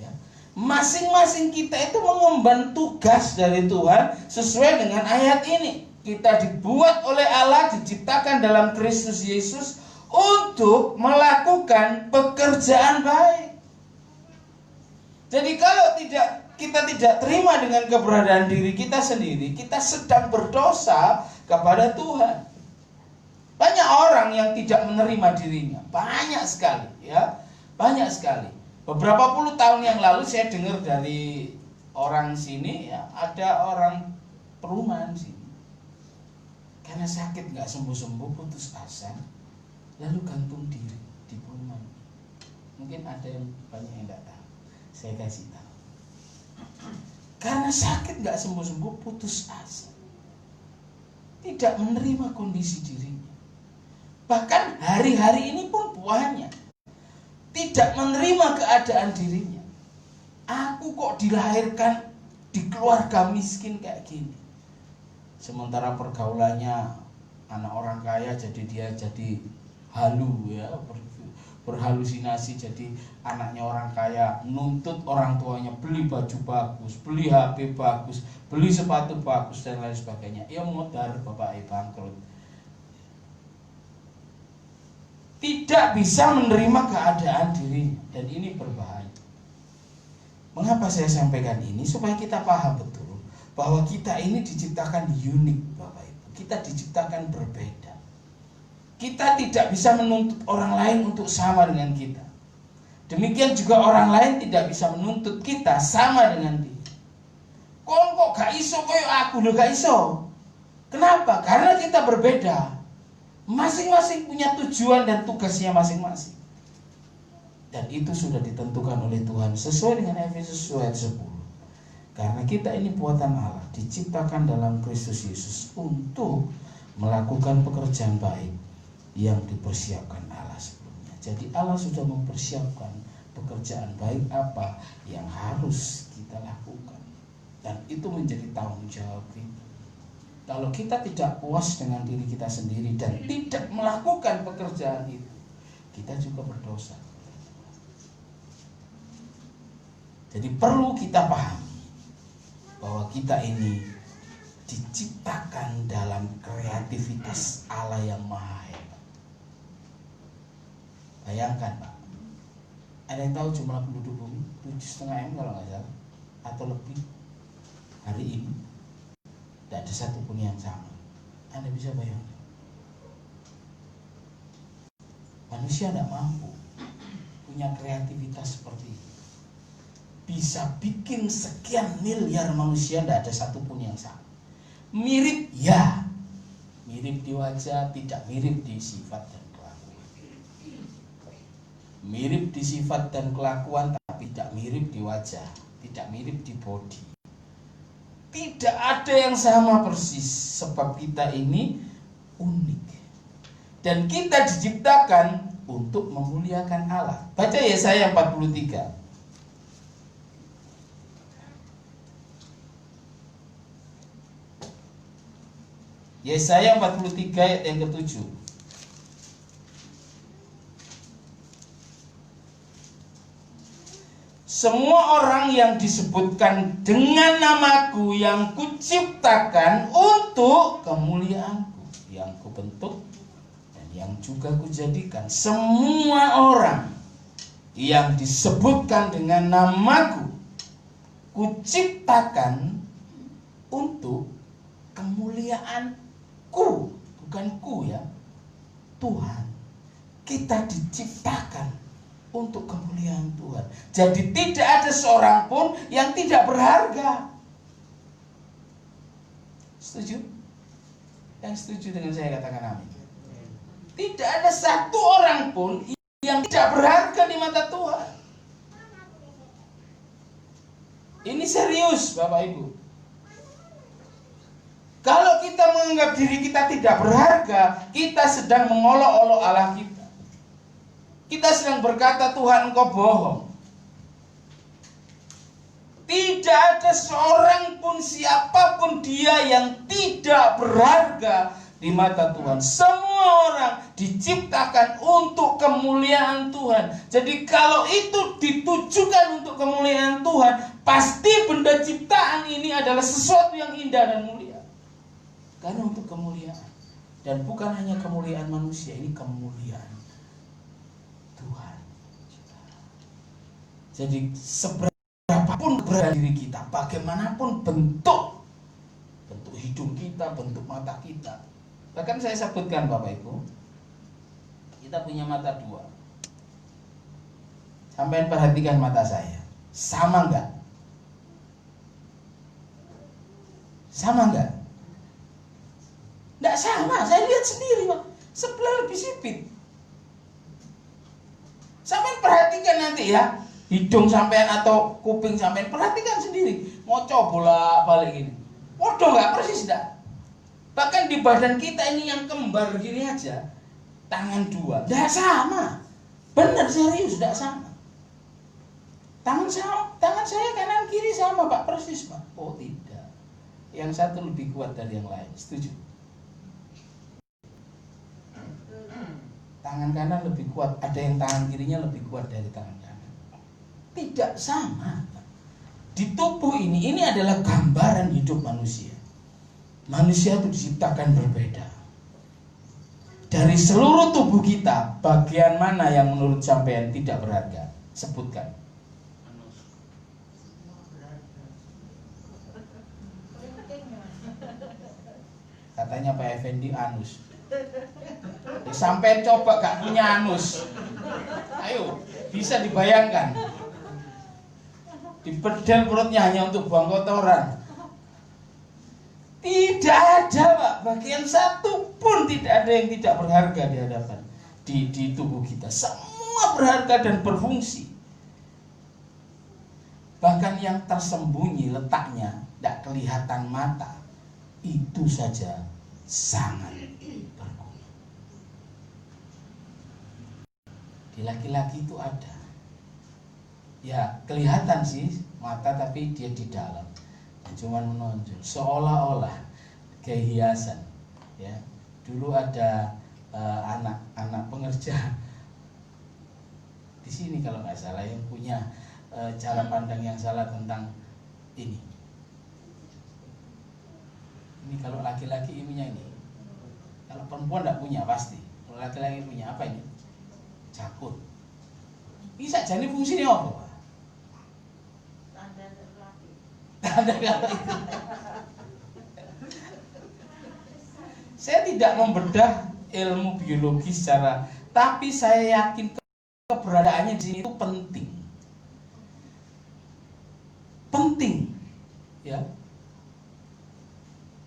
Speaker 4: Masing-masing kita itu mengemban tugas dari Tuhan sesuai dengan ayat ini. Kita dibuat oleh Allah, diciptakan dalam Kristus Yesus untuk melakukan pekerjaan baik. Jadi kalau kita tidak terima dengan keberadaan diri kita sendiri, kita sedang berdosa kepada Tuhan. Banyak orang yang tidak menerima dirinya, banyak sekali, ya, banyak sekali. Beberapa puluh tahun yang lalu saya dengar dari orang sini, ya, ada orang perumahan sini. Karena sakit nggak sembuh-sembuh, putus asa, lalu gantung diri di perumahan. Mungkin ada yang banyak yang nggak tahu. Saya kasih tahu. Karena sakit nggak sembuh-sembuh, putus asa, tidak menerima kondisi dirinya. Bahkan hari-hari ini pun banyak tidak menerima keadaan dirinya. Aku kok dilahirkan di keluarga miskin kayak gini. Sementara pergaulannya anak orang kaya, jadi dia jadi halu, ya, berhalusinasi jadi anaknya orang kaya, nuntut orang tuanya beli baju bagus, beli HP bagus, beli sepatu bagus dan lain sebagainya. Ia modal, bapak ibu, bangkrut. Tidak bisa menerima keadaan dirinya, dan ini berbahaya. Mengapa saya sampaikan ini? Supaya kita paham betul bahwa kita ini diciptakan unik, Bapak Ibu. Kita diciptakan berbeda. Kita tidak bisa menuntut orang lain untuk sama dengan kita. Demikian juga orang lain tidak bisa menuntut kita sama dengan dia. Kok gak iso koyo aku lho, gak iso. Kenapa? Karena kita berbeda. Masing-masing punya tujuan dan tugasnya masing-masing. Dan itu sudah ditentukan oleh Tuhan sesuai dengan Efesus ayat 10. Karena kita ini buatan Allah, diciptakan dalam Kristus Yesus untuk melakukan pekerjaan baik yang dipersiapkan Allah sebelumnya. Jadi Allah sudah mempersiapkan pekerjaan baik apa yang harus kita lakukan. Dan itu menjadi tanggung jawab kita. Kalau kita tidak puas dengan diri kita sendiri dan tidak melakukan pekerjaan itu, kita juga berdosa. Jadi perlu kita paham bahwa kita ini diciptakan dalam kreativitas Allah yang maha hebat. Bayangkan Pak, ada yang tahu jumlah penduduk bumi 7,5 M kalau nggak salah, atau lebih hari ini. Tidak ada satupun yang sama. Anda bisa bayangkan, manusia tidak mampu punya kreativitas seperti itu. Bisa bikin sekian miliar manusia, tidak ada satupun yang sama. Mirip ya, mirip di wajah, tidak mirip di sifat dan kelakuan. Mirip di sifat dan kelakuan, tapi tidak mirip di wajah, tidak mirip di body. Tidak ada yang sama persis, sebab kita ini unik. Dan kita diciptakan untuk memuliakan Allah. Baca Yesaya 43. Yesaya 43 ayat yang ke-7. Semua orang yang disebutkan dengan namaku yang kuciptakan untuk kemuliaanku, yang kubentuk dan yang juga kujadikan. Semua orang yang disebutkan dengan namaku kuciptakan untuk kemuliaanku, bukan ku ya, Tuhan. Kita diciptakan untuk kemuliaan Tuhan. Jadi tidak ada seorang pun yang tidak berharga. Setuju? Yang setuju dengan saya katakan amin. Tidak ada satu orang pun yang tidak berharga di mata Tuhan. Ini serius Bapak Ibu. Kalau kita menganggap diri kita tidak berharga, kita sedang mengolok-olok Allah kita. Kita sedang berkata, Tuhan engkau bohong. Tidak ada seorang pun, siapapun dia yang tidak berharga di mata Tuhan. Semua orang diciptakan untuk kemuliaan Tuhan. Jadi kalau itu ditujukan untuk kemuliaan Tuhan, pasti benda ciptaan ini adalah sesuatu yang indah dan mulia. Karena untuk kemuliaan. Dan bukan hanya kemuliaan manusia, ini kemuliaan Tuhan. Jadi seberapapun keberadaan diri kita, bagaimanapun bentuk hidung kita, bentuk mata kita. Bahkan saya sebutkan Bapak Ibu, kita punya mata dua. Sampai perhatikan mata saya, sama enggak? Sama enggak? Enggak sama, saya lihat sendiri Pak. Sebelah lebih sipit. Sampai perhatikan nanti ya, hidung sampean atau kuping sampean, perhatikan sendiri. Mau coba balik gini, waduh nggak persis dah. Bahkan di badan kita ini yang kembar gini aja, tangan dua, nggak sama. Bener serius, nggak sama. Tangan saya kanan kiri sama Pak, persis Pak. Oh tidak, yang satu lebih kuat dari yang lain. Setuju? Tangan kanan lebih kuat, ada yang tangan kirinya lebih kuat dari tangan kanan. Tidak sama. Di tubuh ini adalah gambaran hidup manusia. Manusia itu diciptakan berbeda. Dari seluruh tubuh kita, bagian mana yang menurut sampean tidak berharga? Sebutkan. Katanya Pak Effendi anus. Sampai coba gak punya anus. Ayo, bisa dibayangkan. Dibedel perutnya hanya untuk buang kotoran. Tidak ada Pak, bagian satu pun tidak ada yang tidak berharga di hadapan di tubuh kita. Semua berharga dan berfungsi. Bahkan yang tersembunyi letaknya tidak kelihatan mata, itu saja sangat berguna. Di laki-laki itu ada, ya kelihatan sih mata, tapi dia di dalam dan cuma menonjol seolah-olah kayak hiasan. Ya, dulu ada anak pengerja di sini kalau nggak salah yang punya cara pandang yang salah tentang ini. Ini kalau laki-laki ibunya ini, kalau perempuan tidak punya pasti. Kalau laki-laki punya apa ini? Jakut. Bisa jadi fungsinya apa? Tanda kalau itu. Saya tidak membedah ilmu biologi secara, tapi saya yakin keberadaannya di sini itu penting, ya,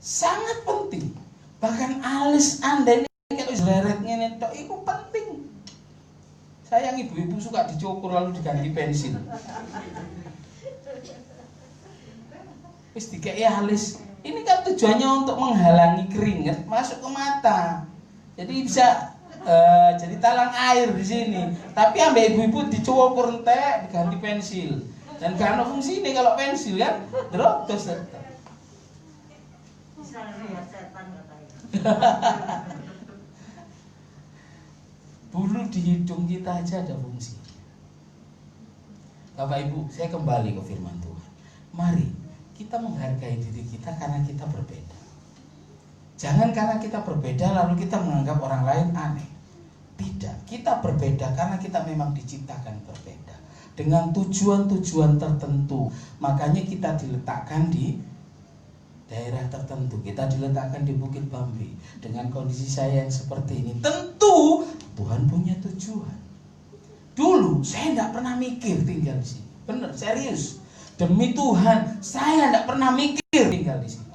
Speaker 4: sangat penting. Bahkan alis Anda ini kalau leretnya netok itu penting. Sayang ibu-ibu suka dicukur lalu diganti pensil. Wis dikei alis. Ini kan tujuannya untuk menghalangi keringat masuk ke mata. Jadi bisa jadi talang air di sini. Tapi ambek ibu-ibu dicukur entek diganti pensil. Dan karena fungsi ini kalau pensil kan drotos tetap.
Speaker 5: Bisa lihat setan katanya.
Speaker 4: Bulu di hidung kita aja ada fungsi. Bapak Ibu, saya kembali ke firman Tuhan. Mari kita menghargai diri kita karena kita berbeda. Jangan karena kita berbeda lalu kita menganggap orang lain aneh. Tidak, kita berbeda karena kita memang diciptakan berbeda dengan tujuan-tujuan tertentu. Makanya kita diletakkan di daerah tertentu. Kita diletakkan di Bukit Bambi dengan kondisi saya yang seperti ini. Tentu Tuhan punya tujuan. Dulu saya tidak pernah mikir tinggal di sini. Benar, serius. Demi Tuhan, saya tidak pernah mikir tinggal di sini.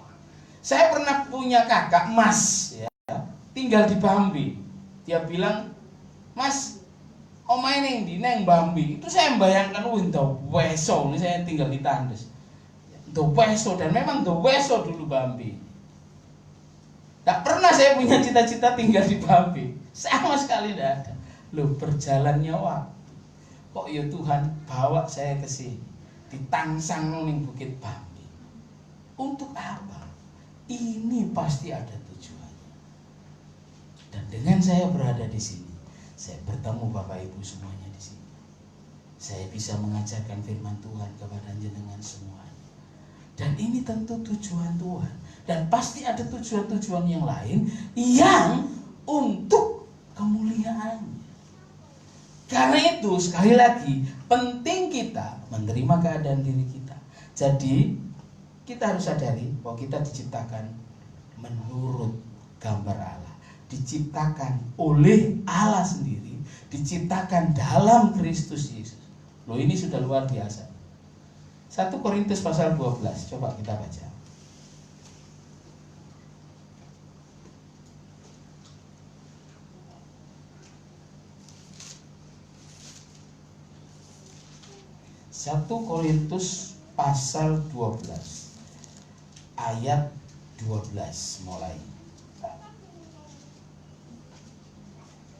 Speaker 4: Saya pernah punya kakak Mas, ya, tinggal di Bambi. Dia bilang, Mas, omae neng Bambi. Itu saya membayangkan, weso, ini saya tinggal di Tandes. Weso, dan memang weso dulu Bambi. Tak pernah saya punya cita-cita tinggal di Bambi. Sama sekali tidak ada. Loh, berjalannya waktu. Kok ya Tuhan bawa saya ke sini, ditangsang ning Bukit Bambi. Untuk apa? Ini pasti ada tujuannya. Dan dengan saya berada di sini, saya bertemu Bapak Ibu semuanya di sini. Saya bisa mengajarkan firman Tuhan kepada jenengan semuanya. Dan ini tentu tujuan Tuhan. Dan pasti ada tujuan-tujuan yang lain yang untuk kemuliaannya. Karena itu sekali lagi penting kita menerima keadaan diri kita. Jadi kita harus sadari bahwa kita diciptakan menurut gambar Allah, diciptakan oleh Allah sendiri, diciptakan dalam Kristus Yesus. Loh, ini sudah luar biasa. 1 Korintus pasal 12, coba kita baca. Satu Korintus pasal 12 ayat 12 mulai.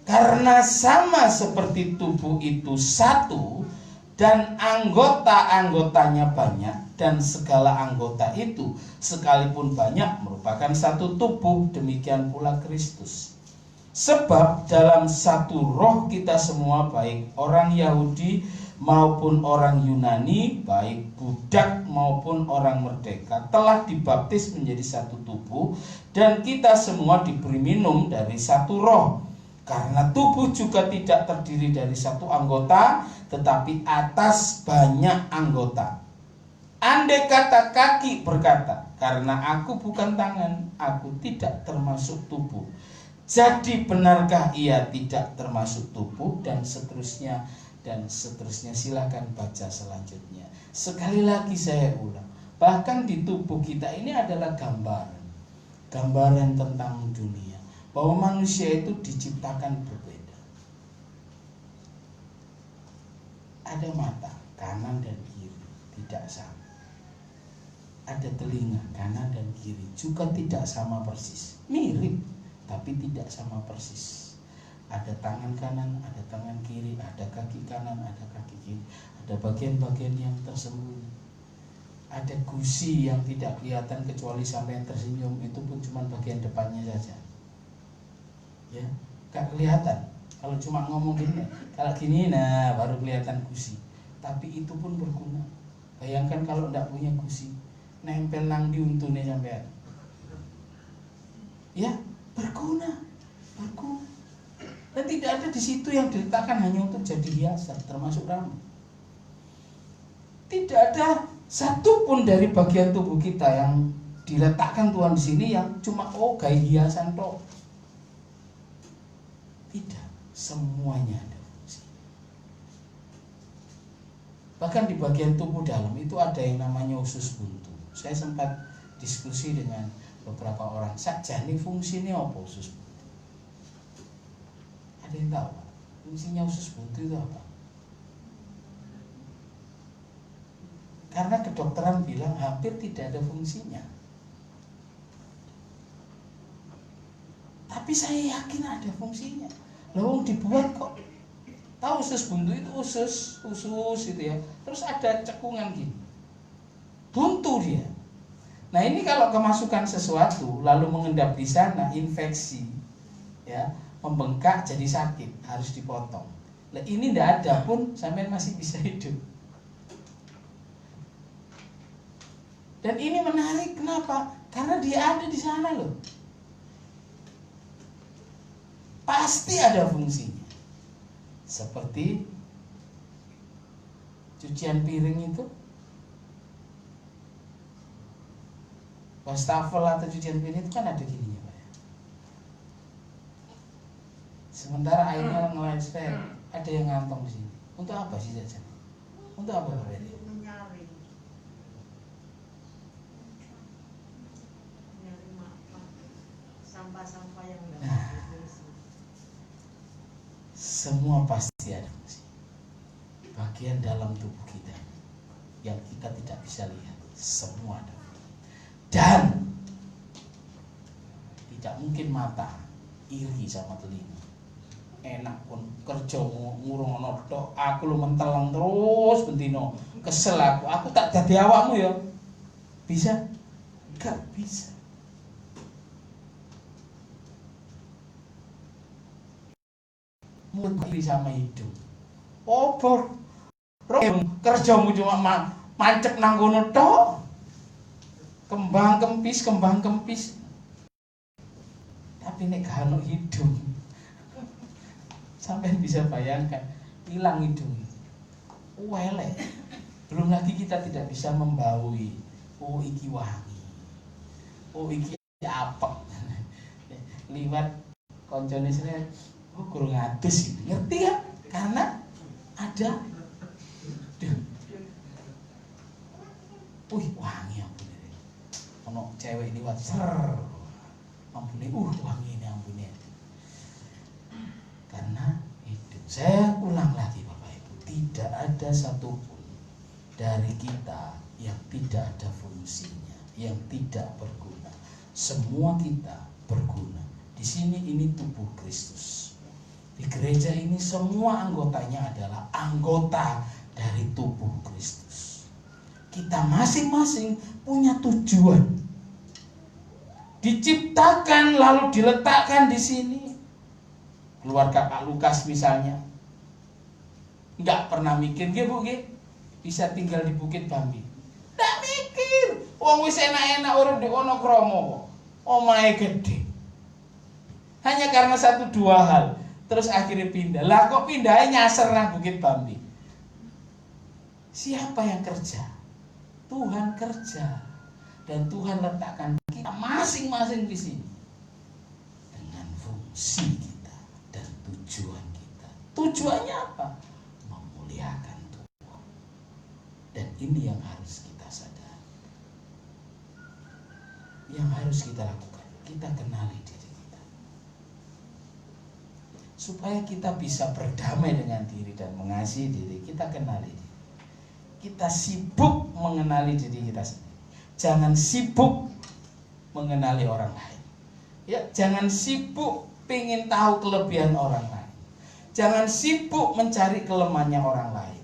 Speaker 4: Karena sama seperti tubuh itu satu dan anggota-anggotanya banyak, dan segala anggota itu sekalipun banyak merupakan satu tubuh, demikian pula Kristus. Sebab dalam satu roh kita semua, baik orang Yahudi maupun orang Yunani, baik budak maupun orang merdeka, telah dibaptis menjadi satu tubuh, dan kita semua diberi minum dari satu roh. Karena tubuh juga tidak terdiri dari satu anggota, tetapi atas banyak anggota. Andai kata kaki berkata, Karena aku bukan tangan, aku tidak termasuk tubuh. Jadi benarkah ia tidak termasuk tubuh? Dan seterusnya, dan seterusnya. Silakan baca selanjutnya. Sekali lagi saya ulang, bahkan di tubuh kita ini adalah gambaran tentang dunia, bahwa manusia itu diciptakan berbeda. Ada mata kanan dan kiri, tidak sama. Ada telinga kanan dan kiri, juga tidak sama persis. Mirip, tapi tidak sama persis. Ada tangan kanan, ada tangan kiri, ada kaki kanan, ada kaki kiri. Ada bagian-bagian yang tersembunyi. Ada gusi yang tidak kelihatan kecuali sampai yang tersenyum, itu pun cuma bagian depannya saja. Ya, gak kelihatan. Kalau cuma ngomong gini, kalau gini, nah baru kelihatan gusi. Tapi itu pun berguna. Bayangkan kalau tidak punya gusi, nempel nang di untune sampean. Ya, berguna. Dan tidak ada di situ yang diletakkan hanya untuk jadi hiasan, termasuk rambut. Tidak ada satupun dari bagian tubuh kita yang diletakkan Tuhan di sini yang cuma gaya hiasan toh. Tidak, semuanya ada fungsi. Bahkan di bagian tubuh dalam itu ada yang namanya usus buntu. Saya sempat diskusi dengan beberapa orang, sakjane fungsinya apa usus buntu? Ada yang tahu Pak? Fungsinya usus buntu itu apa? Karena kedokteran bilang hampir tidak ada fungsinya. Tapi saya yakin ada fungsinya. Loh, dibuat kok. Tahu usus buntu itu usus itu ya. Terus ada cekungan gini. Buntu dia. Nah, ini kalau kemasukan sesuatu lalu mengendap di sana, infeksi, ya, membengkak jadi sakit, harus dipotong. Nah, ini tidak ada pun sampai masih bisa hidup. Dan ini menarik, kenapa? Karena dia ada di sana loh. Pasti ada fungsinya. Seperti cucian piring itu, wastafel atau cucian piring itu kan ada gininya Pak ya. Sementara airnya ngelespek, ada yang ngantong di sini. Untuk apa sih jajan? Untuk apa Pak Beri?
Speaker 5: Menyaring sampah-sampah yang
Speaker 4: semua pasti ada fungsi. Bagian dalam tubuh kita yang kita tidak bisa lihat, semua ada. Dan tidak mungkin mata iri sama telinga. Enak pun kerja ngurung tok, aku lu menteleng terus bentino. Kesel aku tak jadi awakmu ya. Bisa? Gak bisa. Mungkin sama hidup. Obor. Kerjamu cuma mancep nang kono tok. Kembang kempis. Tapi nek gak ono hidup. Sampai bisa bayangkan hilang hidung. Elek. Belum lagi kita tidak bisa membaui. Oh iki wangi. Oh iki apek. Liwat koncone sene, oh kurang adus gitu. Ngerti kan? Karena ada wangi ampun. Ono cewek liwat ser. Ampune wangi ini ampune. Karena hidup. Saya ulang lagi Bapak Ibu, tidak ada satupun dari kita yang tidak ada fungsinya, yang tidak berguna. Semua kita berguna. Di sini ini tubuh Kristus. Di gereja ini semua anggotanya adalah anggota dari tubuh Kristus. Kita masing-masing punya tujuan. Diciptakan lalu diletakkan di sini. Keluarga Pak Lukas misalnya, nggak pernah mikir, Bu, bisa tinggal di Bukit Bambi. Nggak mikir. Wong wis enak-enak urip di Wonokromo. Omahe gede. Hanya karena 1-2 hal, terus akhirnya pindah. Lah kok pindahnya nyasar nang Bukit Bambi? Siapa yang kerja? Tuhan kerja. Dan Tuhan letakkan kita masing-masing di sini dengan fungsi kita dan tujuan kita. Tujuannya apa? Memuliakan Tuhan. Dan ini yang harus kita sadari, yang harus kita lakukan. Kita kenali diri kita, supaya kita bisa berdamai dengan diri dan mengasihi diri. Kita kenali diri. Kita sibuk mengenali diri kita sendiri. Jangan sibuk mengenali orang lain. Ya, jangan sibuk pengen tahu kelebihan orang lain. Jangan sibuk mencari kelemahannya orang lain.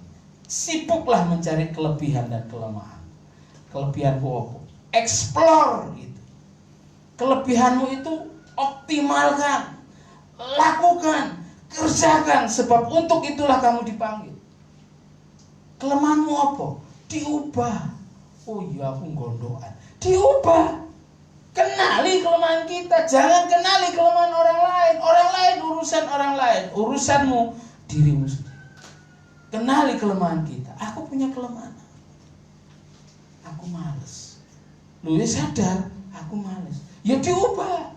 Speaker 4: Sibuklah mencari kelebihan dan kelemahan. Kelebihanmu apa? Explore itu. Kelebihanmu itu optimalkan, lakukan, kerjakan, sebab untuk itulah kamu dipanggil. Kelemahanmu apa? Diubah. Oh iya, aku gondokan. Diubah. Kenali kelemahan kita, jangan kenali kelemahan orang lain. Orang lain urusan orang lain, urusanmu dirimu sendiri. Kenali kelemahan kita. Aku punya kelemahan. Aku malas. Lu ya sadar, aku malas. Ya diubah.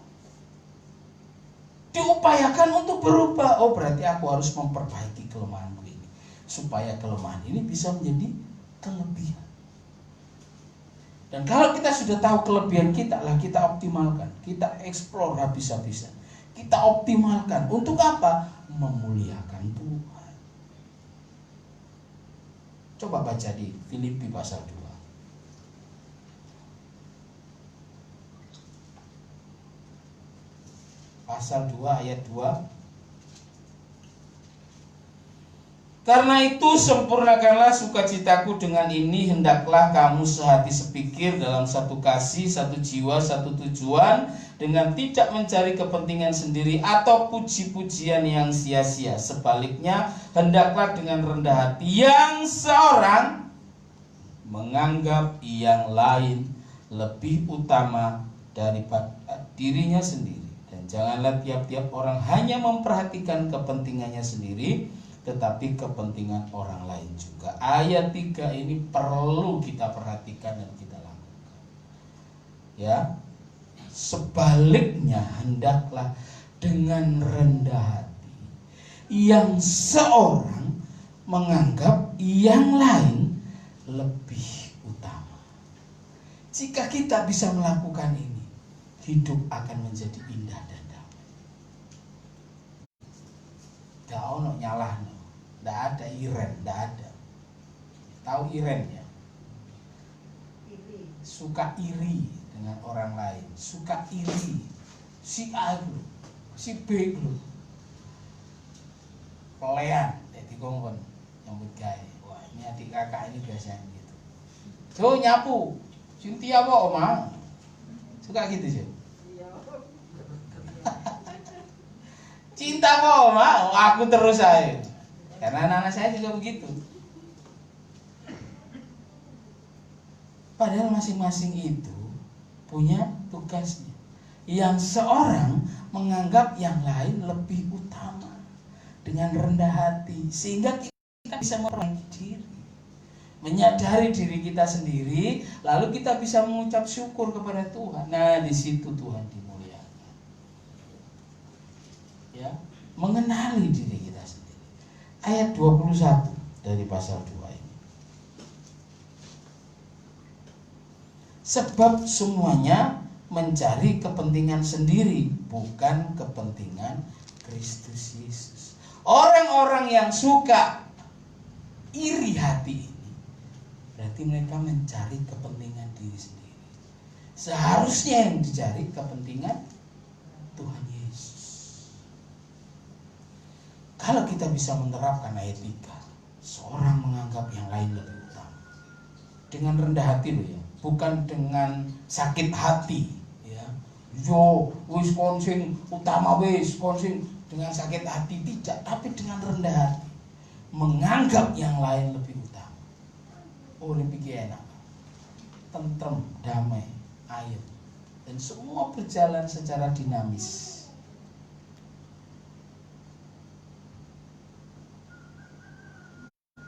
Speaker 4: Diupayakan untuk berubah. Oh berarti aku harus memperbaiki kelemahanku ini, supaya kelemahan ini bisa menjadi kelebihan. Dan kalau kita sudah tahu kelebihan kita, lah kita optimalkan, kita eksplor habis-habisan, kita optimalkan. Untuk apa? Memuliakan Tuhan. Coba baca di Filipi pasal 2. Pasal 2 ayat 2. Karena itu sempurnakanlah sukacitaku dengan ini, hendaklah kamu sehati sepikir dalam satu kasih, satu jiwa, satu tujuan, dengan tidak mencari kepentingan sendiri atau puji-pujian yang sia-sia. Sebaliknya, hendaklah dengan rendah hati yang seorang menganggap yang lain lebih utama daripada dirinya sendiri. Dan janganlah tiap-tiap orang hanya memperhatikan kepentingannya sendiri, tetapi kepentingan orang lain juga. Ayat 3 ini perlu kita perhatikan dan kita lakukan. Ya. Sebaliknya, hendaklah dengan rendah hati yang seorang menganggap yang lain lebih utama. Jika kita bisa melakukan ini, hidup akan menjadi indah dan damai. Gak ono nyalahno. Tidak ada iren, tidak ada. Tahu iren ya? Suka iri dengan orang lain, suka iri. Si A itu, si B itu, pelean, jadi kongkon nyambut gawe. Wah ini adik kakak ini biasanya gitu. Jo nyapu, Cynthia apa oma? Suka gitu sih. Cinta apa oma? Oh, aku terus aja. Karena anak-anak saya juga begitu. Padahal masing-masing itu punya tugasnya. Yang seorang menganggap yang lain lebih utama dengan rendah hati, sehingga kita bisa memperbaiki diri, menyadari diri kita sendiri, lalu kita bisa mengucap syukur kepada Tuhan. Nah, di situ Tuhan dimuliakan. Ya, mengenali diri kita sendiri. Ayat 21 dari pasal 2 ini. Sebab semuanya mencari kepentingan sendiri, bukan kepentingan Kristus Yesus. Orang-orang yang suka iri hati ini, berarti mereka mencari kepentingan diri sendiri. Seharusnya yang dicari kepentingan Tuhan Yesus. Kalau kita bisa menerapkan ayat 3, seorang menganggap yang lain lebih utama, dengan rendah hati loh ya, bukan dengan sakit hati ya. Yo wis konsing utama wis konsing dengan sakit hati, tidak, tapi dengan rendah hati, menganggap yang lain lebih utama. Oh lebih enak, tentrem, damai, ayem, dan semua berjalan secara dinamis.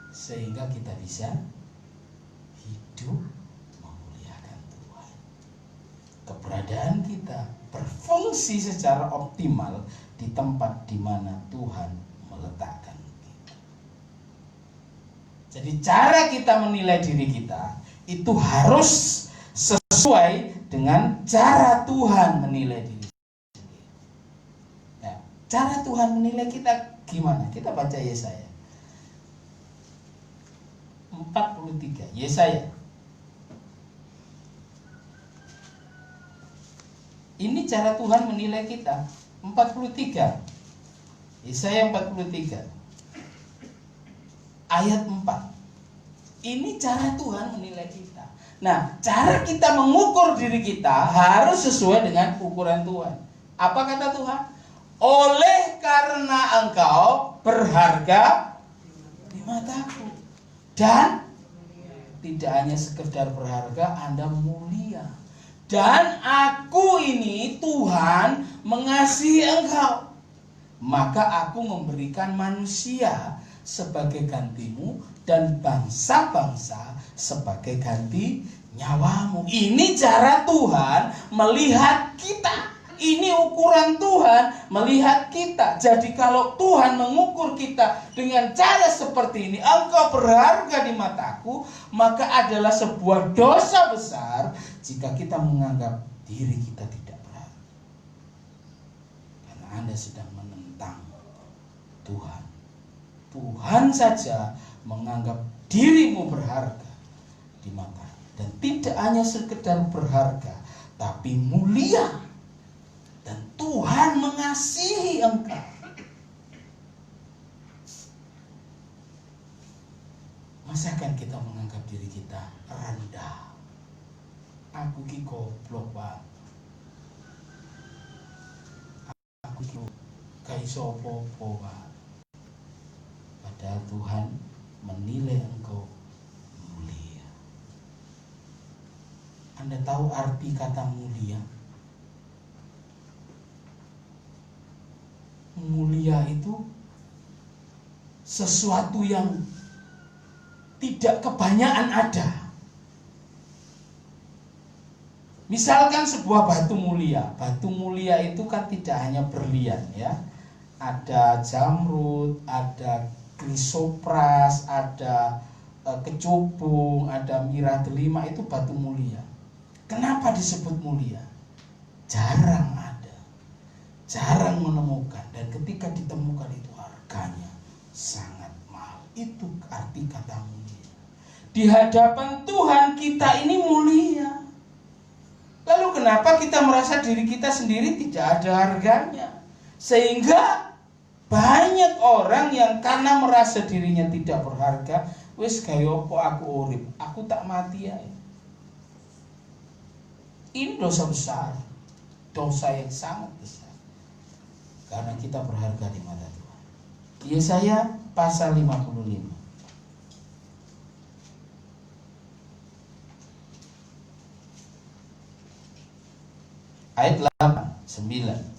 Speaker 4: Sehingga kita bisa hidup memuliakan Tuhan. keberadaan kita berfungsi secara optimal di tempat di mana Tuhan meletakkan kita. Jadi cara kita menilai diri kita itu harus sesuai dengan cara Tuhan menilai diri sendiri. Nah, cara Tuhan menilai kita gimana? Kita baca Yesaya 43. Yesaya. Ini cara Tuhan menilai kita. 43. Yesaya 43. Ayat 4. Ini cara Tuhan menilai kita. Nah, cara kita mengukur diri kita harus sesuai dengan ukuran Tuhan. Apa kata Tuhan? Oleh karena engkau berharga di mataku. Dan tidak hanya sekedar berharga, Anda mulia. Dan aku ini Tuhan mengasihi engkau. Maka aku memberikan manusia sebagai gantimu dan bangsa-bangsa sebagai ganti nyawamu. Ini cara Tuhan melihat kita. Ini ukuran Tuhan melihat kita. Jadi kalau Tuhan mengukur kita dengan cara seperti ini, engkau berharga di mataku, maka adalah sebuah dosa besar jika kita menganggap diri kita tidak berharga. Karena Anda sedang menentang Tuhan. Tuhan saja menganggap dirimu berharga di mata. Dan tidak hanya sekedar berharga, tapi mulia. Dan Tuhan mengasihi engkau. Masakan kita menganggap diri kita rendah? Aku ki goblok, Pak. Aku ki gak iso apa-apa, Pak. Padahal Tuhan menilai engkau mulia. Anda tahu arti kata mulia? Mulia itu sesuatu yang tidak kebanyakan ada. Misalkan sebuah batu mulia. Batu mulia itu kan tidak hanya berlian ya. Ada jamrud, ada krisopras, ada kecubung, ada mirah delima, itu batu mulia. Kenapa disebut mulia? Jarang ada, jarang menemukan, dan ketika ditemukan itu harganya sangat mahal. Itu arti kata mulia. Di hadapan Tuhan kita ini mulia. Lalu kenapa kita merasa diri kita sendiri tidak ada harganya? Sehingga banyak orang yang karena merasa dirinya tidak berharga, wis kaya apa aku urip, aku tak mati ya. Ini dosa besar, dosa yang sangat besar, karena kita berharga di mata Tuhan. Yesaya pasal 55 ayat 8-9.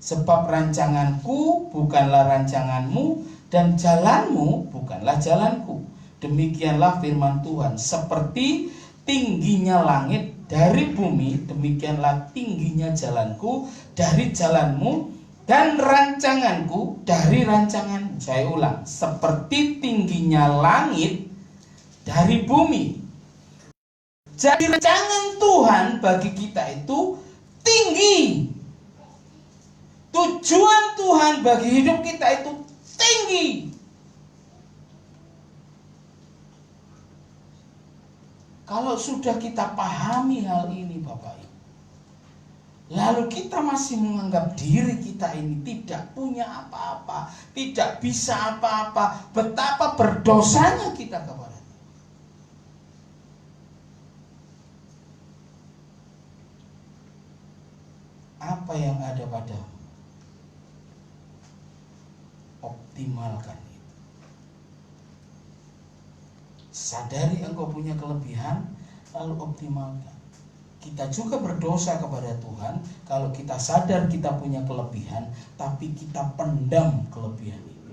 Speaker 4: Sebab rancanganku bukanlah rancanganmu, dan jalanmu bukanlah jalanku. Demikianlah firman Tuhan. Seperti tingginya langit dari bumi, demikianlah tingginya jalanku dari jalanmu, dan rancanganku dari rancanganmu. Saya ulang, seperti tingginya langit dari bumi. Jadi rancangan Tuhan bagi kita itu tinggi. Tujuan Tuhan bagi hidup kita itu tinggi. Kalau sudah kita pahami hal ini Bapak Ibu, lalu kita masih menganggap diri kita ini tidak punya apa-apa, tidak bisa apa-apa, betapa berdosanya kita kepada Tuhan. Apa yang ada padamu? Optimalkan itu. Sadari engkau punya kelebihan, lalu optimalkan. Kita juga berdosa kepada Tuhan kalau kita sadar kita punya kelebihan, tapi kita pendam kelebihan itu.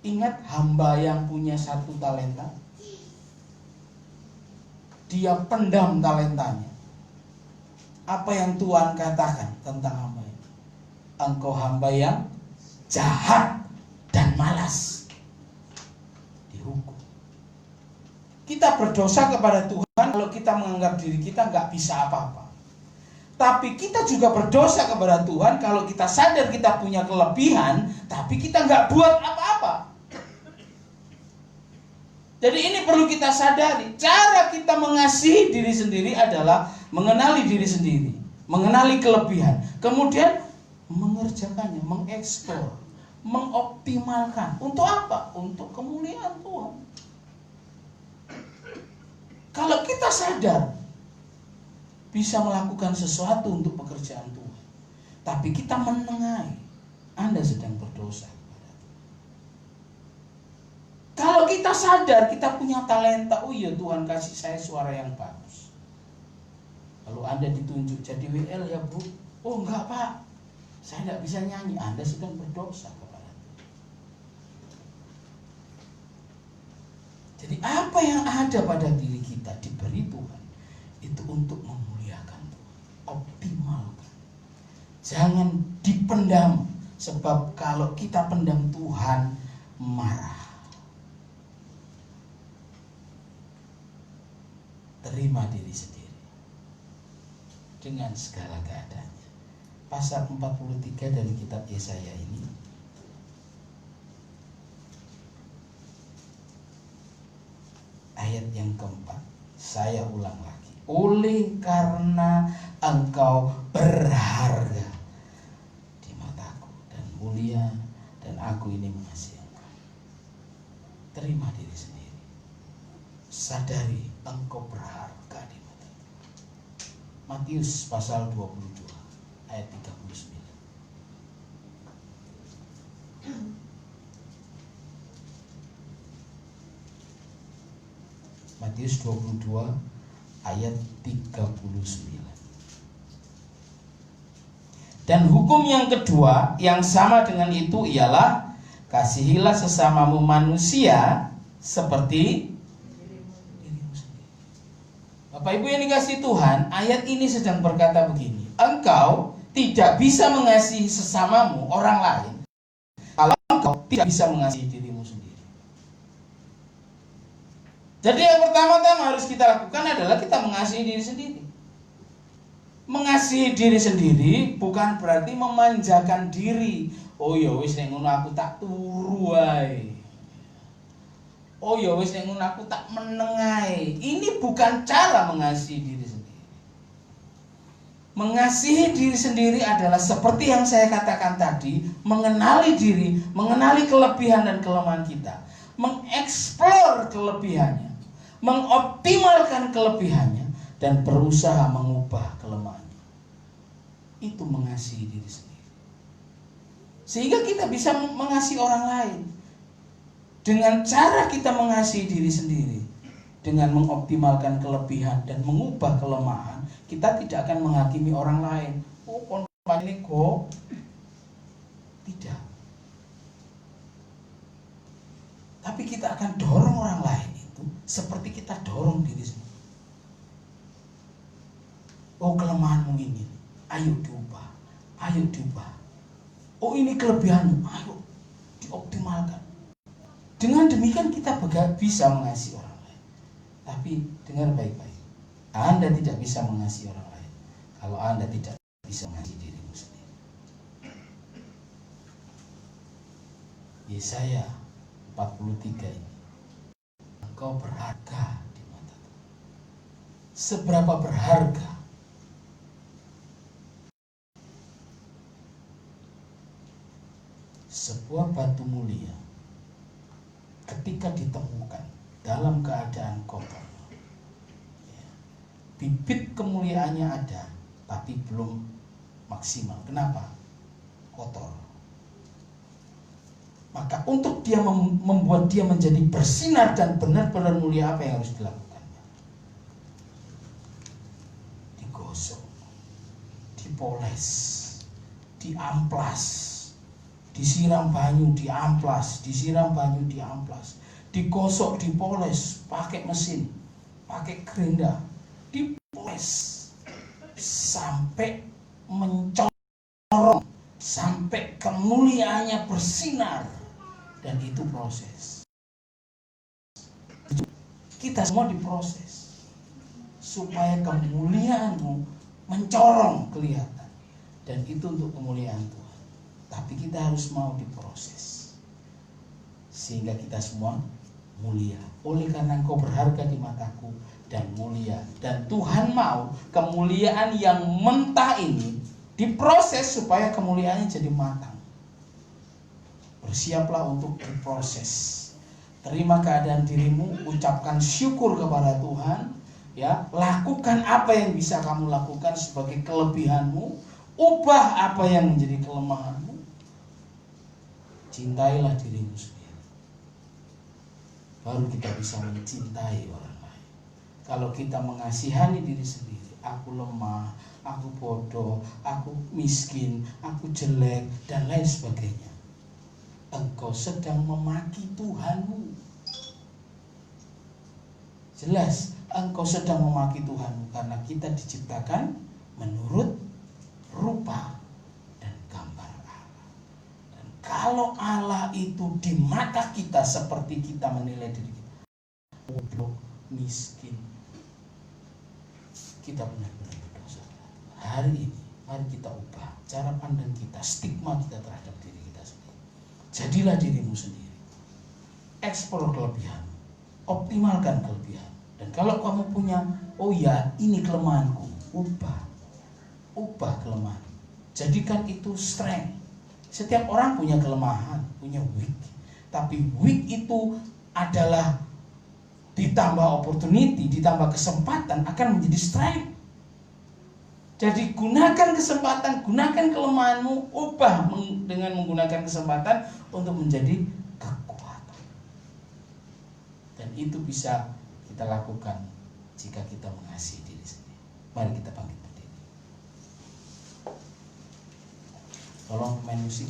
Speaker 4: Ingat hamba yang punya 1 talenta, dia pendam talentanya. Apa yang Tuhan katakan tentang hamba ini? Engkau hamba yang jahat dan malas. Dihukum. Kita berdosa kepada Tuhan kalau kita menganggap diri kita nggak bisa apa-apa. Tapi kita juga berdosa kepada Tuhan kalau kita sadar kita punya kelebihan, tapi kita nggak buat apa-apa. Jadi ini perlu kita sadari. Cara kita mengasihi diri sendiri adalah mengenali diri sendiri, mengenali kelebihan, kemudian mengerjakannya, mengeksplor, mengoptimalkan. Untuk apa? Untuk kemuliaan Tuhan. Kalau kita sadar bisa melakukan sesuatu untuk pekerjaan Tuhan, tapi kita menengahi, Anda sedang berdosa. Kalau kita sadar kita punya talenta, oh iya Tuhan kasih saya suara yang bagus. Lalu Anda ditunjuk jadi WL ya Bu. Oh enggak Pak, saya tidak bisa nyanyi. Anda sedang berdosa kepada Tuhan. Jadi apa yang ada pada diri kita diberi Tuhan itu untuk memuliakan Tuhan. Optimalkan. Jangan dipendam. Sebab kalau kita pendam Tuhan marah. Terima diri sendiri dengan segala keadaannya. Pasal 43 dari kitab Yesaya ini ayat yang keempat, saya ulang lagi. Oleh karena engkau berharga di mataku dan mulia, dan aku ini mengasihi engkau. Terima diri sendiri. Sadari engkau berharga di mata. Matius pasal 22 ayat 39. Matius 22 ayat 39. Dan hukum yang kedua yang sama dengan itu ialah kasihilah sesamamu manusia seperti dirimu sendiri. Bapak Ibu yang dikasihi Tuhan, ayat ini sedang berkata begini: engkau tidak bisa mengasihi sesamamu orang lain kalau engkau tidak bisa mengasihi dirimu sendiri. Jadi yang pertama-tama harus kita lakukan adalah kita mengasihi diri sendiri. Mengasihi diri sendiri bukan berarti memanjakan diri. Oh ya wis nek ngono aku tak turu wae. Oh ya wis nek ngono aku tak meneng ae. Ini bukan cara mengasihi diri sendiri. Mengasihi diri sendiri adalah seperti yang saya katakan tadi, mengenali diri, mengenali kelebihan dan kelemahan kita, mengeksplor kelebihannya, mengoptimalkan kelebihannya, dan berusaha mengubah kelemahannya. Itu mengasihi diri sendiri. Sehingga kita bisa mengasihi orang lain. Dengan cara kita mengasihi diri sendiri, dengan mengoptimalkan kelebihan dan mengubah kelemahan, kita tidak akan menghakimi orang lain. Oh, konflik ini kok tidak. Tapi kita akan dorong orang lain itu seperti kita dorong diri sendiri. Oh, kelemahanmu ini, ayo diubah, ayo diubah. Oh, ini kelebihanmu, ayo dioptimalkan. Dengan demikian kita bisa mengasihi orang lain. Tapi dengar baik-baik, Anda tidak bisa mengasihi orang lain kalau Anda tidak bisa mengasihi dirimu sendiri. Yesaya 43 ini, engkau berharga di mata Tuhan. Seberapa berharga? Sebuah batu mulia ketika ditemukan dalam keadaan kotor, ya, bibit kemuliaannya ada tapi belum maksimal. Kenapa? Kotor. Maka untuk dia membuat dia menjadi bersinar dan benar-benar mulia, apa yang harus dilakukan? Digosok, dipoles, diamplas, disiram banyu, diamplas, disiram banyu, diamplas, digosok, dipoles, pakai mesin, pakai gerinda, dipoles sampai mencorong, sampai kemuliaannya bersinar. Dan itu proses. Kita semua diproses supaya kemuliaanmu mencorong kelihatan. Dan itu untuk kemuliaan Tuhan. Tapi kita harus mau diproses sehingga kita semua mulia. Oleh karena engkau berharga di mataku dan mulia. Dan Tuhan mau kemuliaan yang mentah ini diproses supaya kemuliaannya jadi matang. Bersiaplah untuk diproses. Terima keadaan dirimu, ucapkan syukur kepada Tuhan, ya, lakukan apa yang bisa kamu lakukan sebagai kelebihanmu, ubah apa yang menjadi kelemahanmu. Cintailah dirimu sendiri. Baru kita bisa mencintai orang lain. Kalau kita mengasihani diri sendiri, aku lemah, aku bodoh, aku miskin, aku jelek, dan lain sebagainya, engkau sedang memaki Tuhanmu. Jelas, engkau sedang memaki Tuhanmu karena kita diciptakan menurut rupa dan gambar Allah. Dan kalau Allah itu di mata kita seperti kita menilai diri kita, bodoh, miskin, kita benar-benar berdosa. Hari ini, mari kita ubah cara pandang kita, stigma kita terhadap diri kita sendiri. Jadilah dirimu sendiri. Eksplor kelebihan, optimalkan kelebihan. Dan kalau kamu punya, oh ya, ini kelemahanku, ubah kelemahan. Jadikan itu strength. Setiap orang punya kelemahan, punya weak. Tapi weak itu adalah ditambah opportunity, ditambah kesempatan akan menjadi strength. Jadi gunakan kesempatan, gunakan kelemahanmu, ubah dengan menggunakan kesempatan untuk menjadi kekuatan. Dan itu bisa kita lakukan jika kita mengasihi diri sendiri. Mari kita bangkit berdiri. Tolong main musik.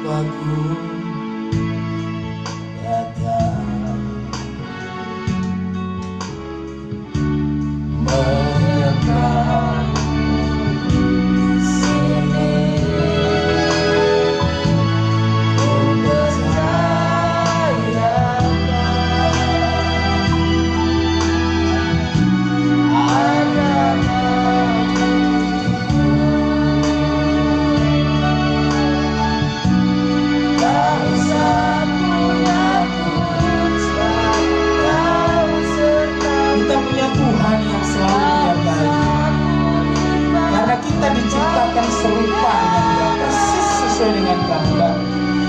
Speaker 4: Aku datang menyeberang di sini untuk percayakan kita diciptakan serupa dengan Dia, persis sesuai dengan gambar.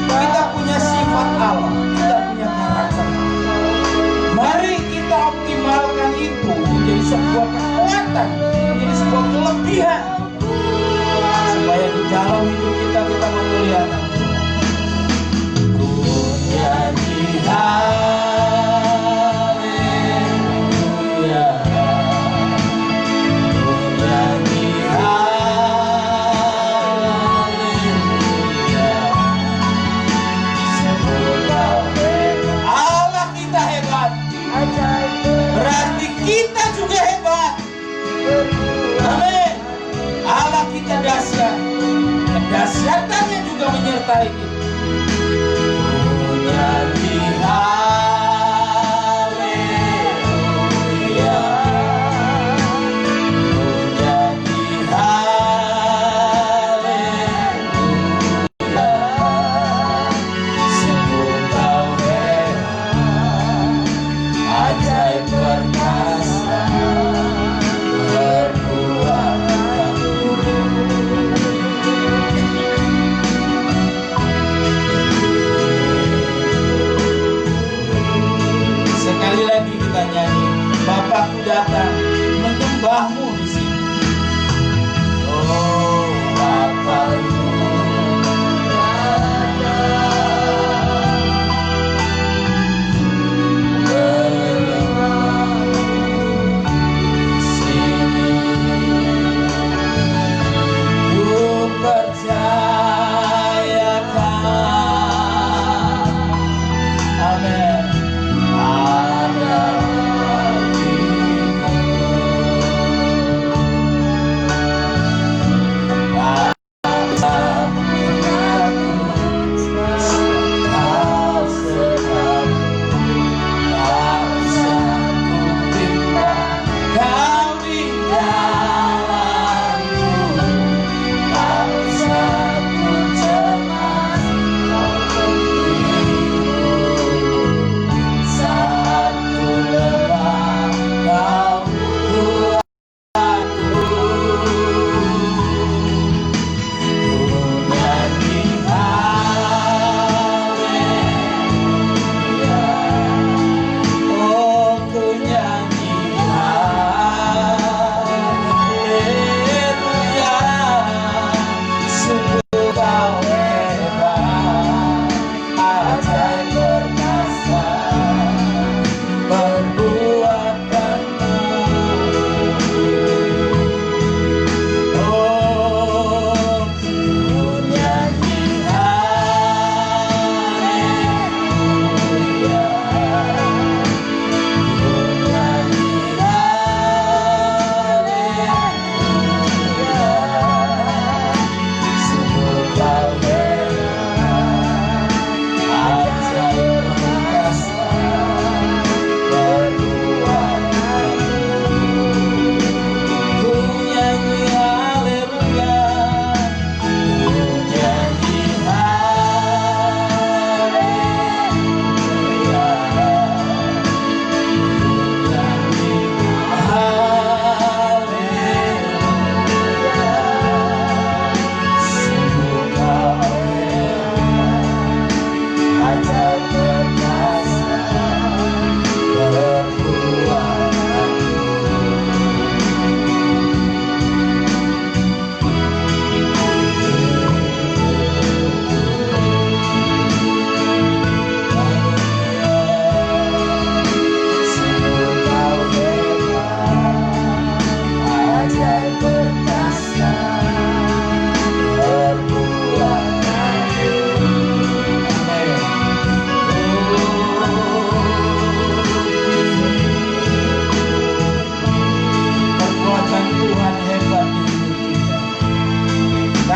Speaker 4: Kita punya sifat Allah, kita punya karakter. Mari kita optimalkan itu menjadi sebuah kekuatan, menjadi sebuah kelebihan, supaya di dalam hidup kita memuliakan Tuhan. Ku nyanyi haleluya. Berarti kita juga hebat. Amin. Allah kita dahsyat. Kedahsyatannya juga menyertai kita. Nyanyi haleluya. Nyanyi haleluya. Sungguh kau hebat, ajaib perkasa, perbuatan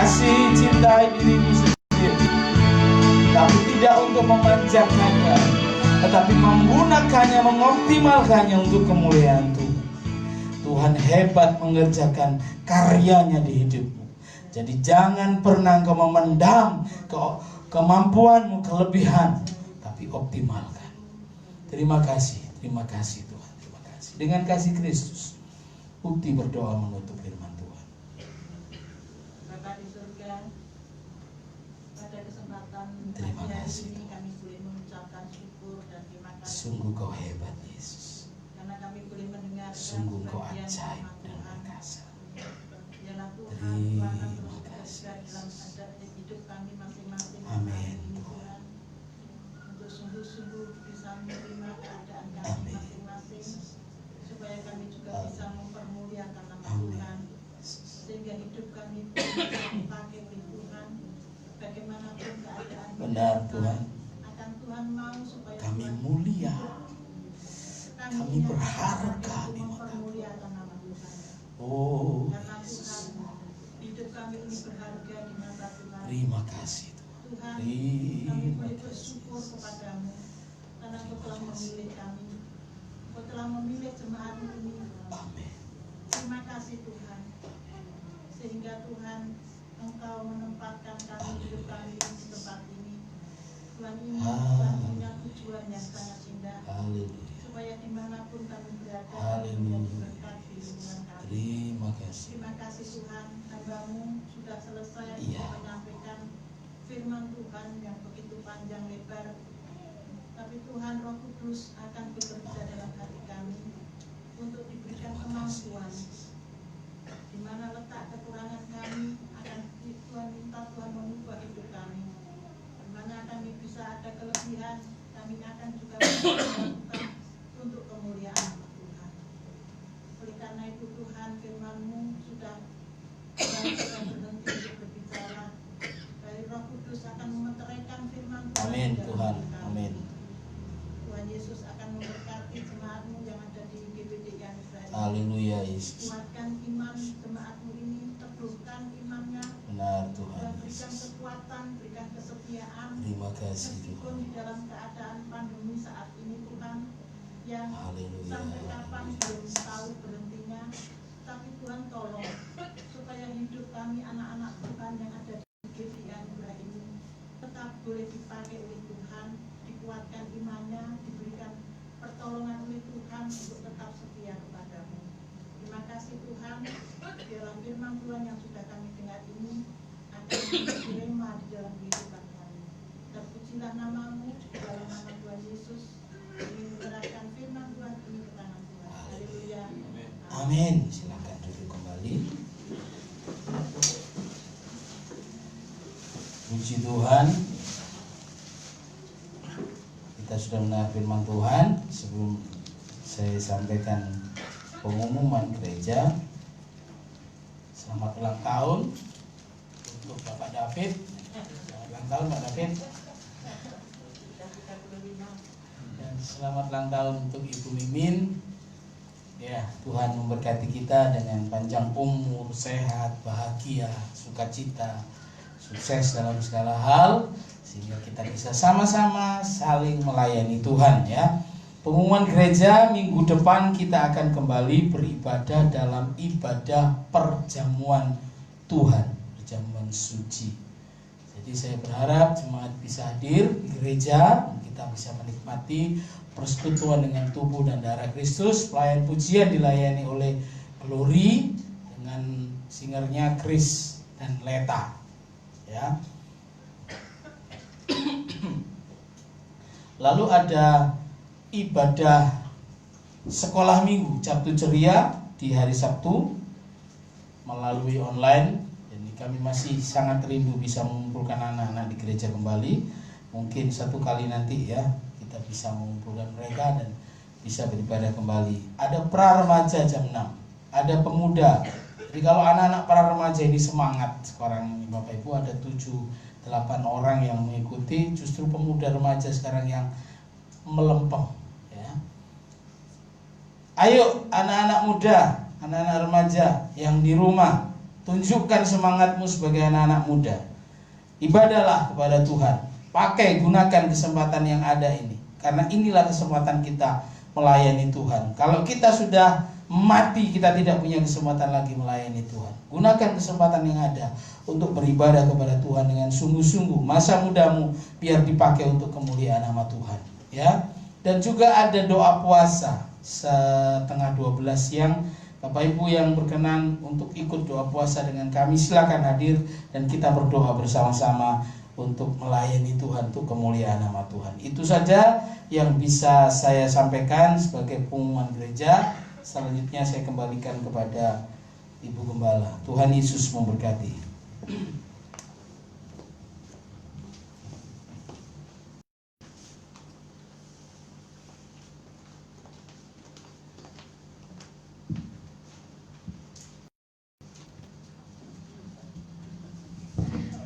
Speaker 4: Kasih cintai dirimu sendiri, tapi tidak untuk memanjakannya, tetapi menggunakannya, mengoptimalkannya untuk kemuliaan Tuhan. Tuhan hebat mengerjakan karyanya di hidupmu. Jadi jangan pernah kau memendam kemampuanmu, kelebihan, tapi optimalkan. Terima kasih Tuhan, terima kasih. Dengan kasih Kristus, Ukti berdoa menutup firman Tuhan.
Speaker 5: Bapa di surga, pada kesempatan
Speaker 4: Terima
Speaker 5: pagi hari
Speaker 4: kasih,
Speaker 5: ini kami boleh mengucapkan syukur dan terima kasih.
Speaker 4: Sungguh kau hebat Yesus,
Speaker 5: Karena kami boleh mendengarkan
Speaker 4: sungguh kau
Speaker 5: sebagian
Speaker 4: ajaib
Speaker 5: firman
Speaker 4: dan
Speaker 5: Tuhan.
Speaker 4: perkasa.
Speaker 5: Yalah Tuhan,
Speaker 4: Terima
Speaker 5: Tuhan akan terus
Speaker 4: kasih,
Speaker 5: bekerja dalam
Speaker 4: Yesus.
Speaker 5: adat hidup kami masing-masing.
Speaker 4: Amin,
Speaker 5: hari ini,
Speaker 4: Tuhan.
Speaker 5: Untuk sungguh-sungguh bisa menerima keadaan kami
Speaker 4: Amin.
Speaker 5: masing-masing, supaya kami juga
Speaker 4: Amin.
Speaker 5: bisa mempermuliakan nama
Speaker 4: Amin.
Speaker 5: Tuhan, sehingga hidup kami bisa dipakai oleh Tuhan. Bagaimanapun keadaan
Speaker 4: Benar,
Speaker 5: kita,
Speaker 4: Tuhan.
Speaker 5: akan Tuhan mau supaya
Speaker 4: Kami
Speaker 5: Tuhan
Speaker 4: mulia,
Speaker 5: kami
Speaker 4: kami
Speaker 5: yang
Speaker 4: berharga
Speaker 5: untuk
Speaker 4: di mata
Speaker 5: mempermuliakan nama Tuhan.
Speaker 4: Oh
Speaker 5: Karena
Speaker 4: Yesus,
Speaker 5: Tuhan, hidup kami ini berharga di mata Tuhan.
Speaker 4: terima kasih Tuhan.
Speaker 5: Tuhan, kami
Speaker 4: Terima
Speaker 5: boleh
Speaker 4: kasih.
Speaker 5: bersyukur kepadamu karena Engkau telah memilih kami. Engkau telah memilih jemaat ini.
Speaker 4: Amin.
Speaker 5: Terima kasih Tuhan. Sehingga Tuhan, Engkau menempatkan kami hidup kami di tempat ini. Tuhan ini Tuhan punya tujuan yang sangat indah,
Speaker 4: Haleluya.
Speaker 5: supaya dimanapun kami berada, kami
Speaker 4: Haleluya.
Speaker 5: menjadi berkat di lingkungan kami.
Speaker 4: Terima kasih.
Speaker 5: Terima kasih Tuhan, hamba-Mu sudah selesai
Speaker 4: Iya.
Speaker 5: untuk menyampaikan firman Tuhan yang begitu panjang lebar. Tapi Tuhan Roh Kudus akan bekerja dalam hati kami untuk diberikan
Speaker 4: Terima kasih.
Speaker 5: kemampuan. Di mana letak kekurangan kami akan Tuhan minta Tuhan mengubah hidup kami. Di mana kami bisa ada kelebihan, kami akan juga melakukan untuk kemuliaan nama Tuhan. Oleh karena itu Tuhan, firman-Mu sudah berhenti untuk berbicara. Dari Roh Kudus akan memeteraikan firman Tuhan.
Speaker 4: Amin
Speaker 5: di dalam
Speaker 4: Tuhan.
Speaker 5: hati kami.
Speaker 4: Amin.
Speaker 5: Tuhan Yesus akan memberkati jemaat-Mu yang ada di GBD yang Israel.
Speaker 4: Haleluya Yesus.
Speaker 5: Kuatkan iman jemaat-Mu ini, teguhkan imannya,
Speaker 4: Benar
Speaker 5: dan
Speaker 4: Tuhan
Speaker 5: berikan
Speaker 4: Yesus.
Speaker 5: kekuatan, berikan kesetiaan.
Speaker 4: Terima kasih
Speaker 5: Meskipun
Speaker 4: Tuhan.
Speaker 5: di dalam keadaan pandemi saat ini Tuhan, yang
Speaker 4: Haleluya.
Speaker 5: sampai kapan belum tahu berhentinya, tapi Tuhan tolong supaya hidup kami anak-anak Tuhan yang ada di GBD ini tetap boleh dipakai oleh Tuhan, dikuatkan imannya, diberikan pertolongan oleh Tuhan untuk tetap setia kepadamu. Terima kasih Tuhan, dalam firman Tuhan yang sudah kami dengar ini akan menjadi rema di dalam kehidupan kami. Terpujilah nama-Mu di dalam nama Tuhan Yesus. Kami menyerahkan firman Tuhan ini ke tangan Tuhan. Haleluya.
Speaker 4: Amin. Silakan duduk kembali. Puji Tuhan. Kita sudah mendengar firman Tuhan. Sebelum saya sampaikan pengumuman gereja, selamat ulang tahun untuk Bapak David. Selamat ulang tahun Pak David. Dan selamat ulang tahun untuk Ibu Mimin. Ya, Tuhan memberkati kita dengan panjang umur, sehat, bahagia, sukacita, sukses dalam segala hal, sehingga kita bisa sama-sama saling melayani Tuhan ya. Pengumuman gereja minggu depan kita akan kembali beribadah dalam ibadah perjamuan Tuhan, perjamuan suci. Jadi saya berharap jemaat bisa hadir di gereja, kita bisa menikmati persekutuan dengan tubuh dan darah Kristus. Pelayan pujian dilayani oleh Glory dengan singernya Chris dan Leta. Ya. Lalu ada ibadah sekolah minggu Sabtu ceria di hari Sabtu melalui online. Jadi kami masih sangat rindu bisa mengumpulkan anak-anak di gereja kembali. Mungkin satu kali nanti ya kita bisa mengumpulkan mereka dan bisa beribadah kembali. Ada pra remaja jam 6, ada pemuda. Jadi kalau anak-anak para remaja ini semangat, sekarang ini Bapak Ibu ada 7-8 orang yang mengikuti, justru pemuda remaja sekarang yang melempem ya. Ayo anak-anak muda, anak-anak remaja yang di rumah, Tunjukkan semangatmu sebagai anak-anak muda. Ibadahlah kepada Tuhan. Pakai, gunakan kesempatan yang ada ini. Karena inilah kesempatan kita melayani Tuhan. Kalau kita sudah mati, kita tidak punya kesempatan lagi melayani Tuhan. Gunakan kesempatan yang ada untuk beribadah kepada Tuhan dengan sungguh-sungguh. Masa mudamu biar dipakai untuk kemuliaan nama Tuhan, ya. Dan juga ada doa puasa setengah 12 siang. Bapak Ibu yang berkenan untuk ikut doa puasa dengan kami, silakan hadir dan kita berdoa bersama-sama untuk melayani Tuhan, untuk kemuliaan nama Tuhan. Itu saja yang bisa saya sampaikan sebagai pengumuman gereja. Selanjutnya saya kembalikan kepada Ibu Gembala. Tuhan Yesus memberkati.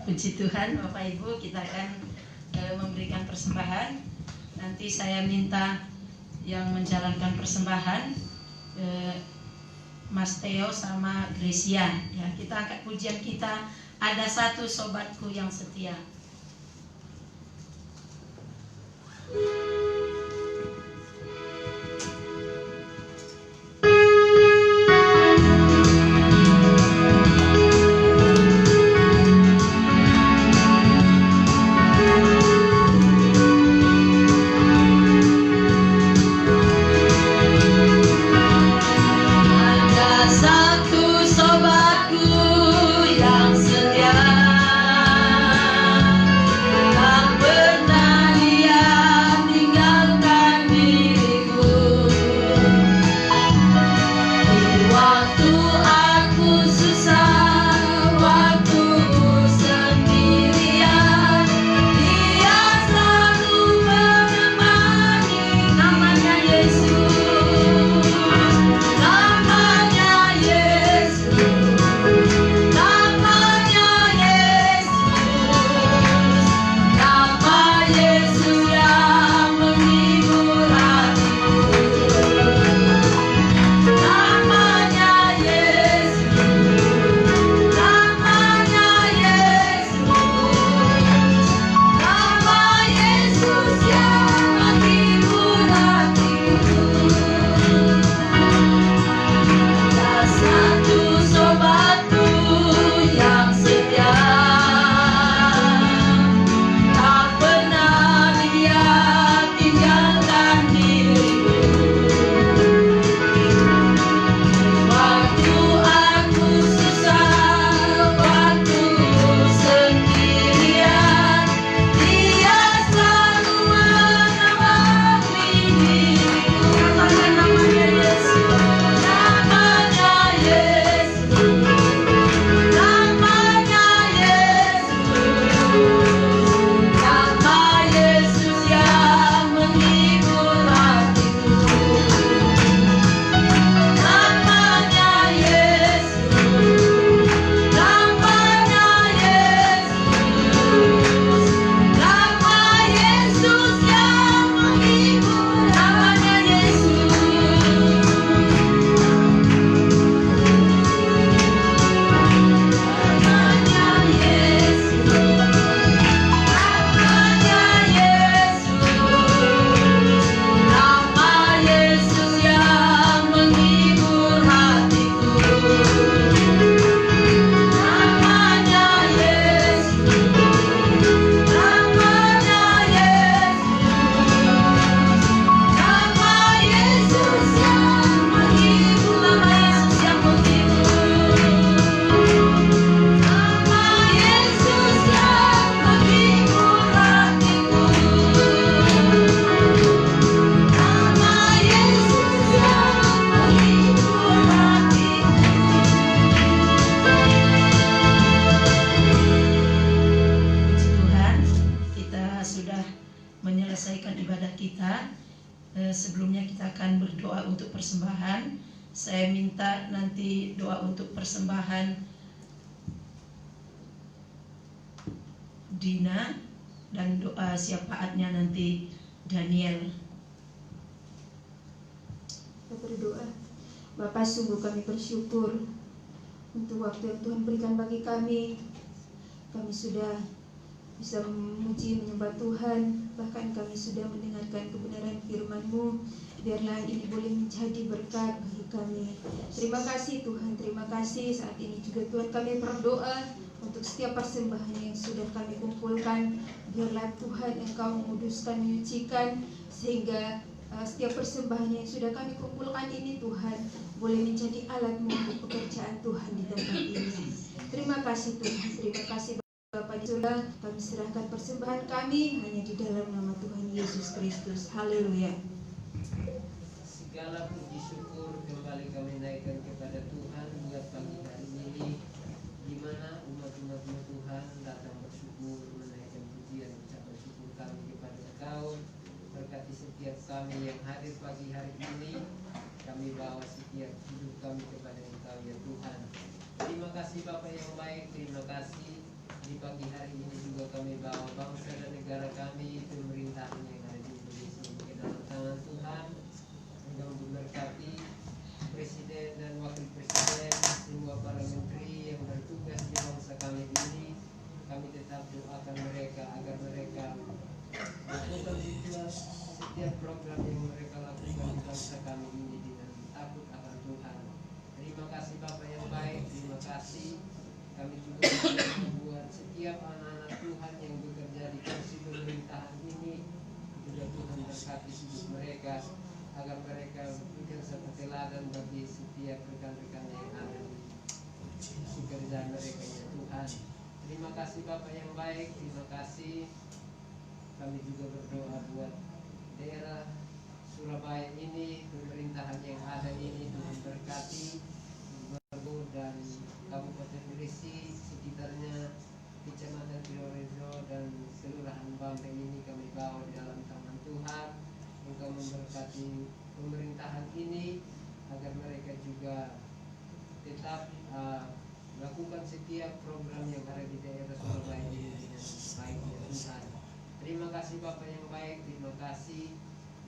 Speaker 1: Puji Tuhan, Bapak Ibu, kita akan memberikan persembahan. Nanti saya minta yang menjalankan persembahan Mas Theo sama Gracia, ya. Kita angkat pujian kita, ada satu sobatku yang setia. Sebelumnya kita akan berdoa untuk persembahan. Saya minta nanti doa untuk persembahan Dina dan doa syafaatnya nanti Daniel.
Speaker 6: Kita berdoa. Bapak, sungguh kami bersyukur untuk waktu yang Tuhan berikan bagi kami. Kami sudah bisa memuji menyembah Tuhan, bahkan kami sudah mendengarkan kebenaran firman-Mu. Biarlah ini boleh menjadi berkat bagi kami. Terima kasih Tuhan, terima kasih. Saat ini juga Tuhan kami berdoa untuk setiap persembahan yang sudah kami kumpulkan. Biarlah Tuhan Engkau menguduskan, menyucikan, sehingga setiap persembahan yang sudah kami kumpulkan ini Tuhan boleh menjadi alat-Mu untuk pekerjaan Tuhan di tempat ini. Terima kasih Tuhan, terima kasih Bapa di surga. Kami serahkan persembahan kami hanya di dalam nama Tuhan Yesus Kristus. Haleluya.
Speaker 7: Segala puji syukur kembali kami naikkan kepada Tuhan buat pagi hari ini, di mana umat-umat Tuhan datang bersyukur, menaikkan pujian ucapan syukur kami kepada Engkau. Berkati setiap kami yang hadir pagi hari ini, kami bawa setiap hidup kami kepada Engkau ya Tuhan. Terima kasih Bapa yang baik, terima kasih. Di pagi hari ini juga kami bawa bangsa dan negara kami, pemerintahan yang ada di Indonesia ke dalam tangan Tuhan. Engkau memberkati Presiden dan Wakil Presiden, semua para menteri yang bertugas di bangsa kami ini. Kami tetap doakan mereka agar mereka melakukan setiap program yang mereka lakukan di bangsa kami ini dengan takut akan Tuhan. Terima kasih Bapa yang baik, terima kasih. Kami juga membuat setiap anak-anak Tuhan yang bekerja di kursi pemerintahan ini, juga Tuhan berkati hidup mereka agar mereka menjadi satu teladan bagi setiap rekan-rekan yang ada di pekerjaan mereka ya Tuhan. Terima kasih Bapak yang baik, terima kasih. Kami juga berdoa buat daerah Surabaya ini, pemerintahan yang ada ini, Tuhan berkati dan Kabupaten Gresik, sekitarnya, Kecamatan Purworejo dan Kelurahan Bambe ini kami bawa di dalam tangan Tuhan. Engkau memberkati pemerintahan ini agar mereka juga tetap melakukan setiap program yang ada di daerah Surabaya ini dengan baik ya Tuhan. Terima kasih Bapak yang baik, terima kasih.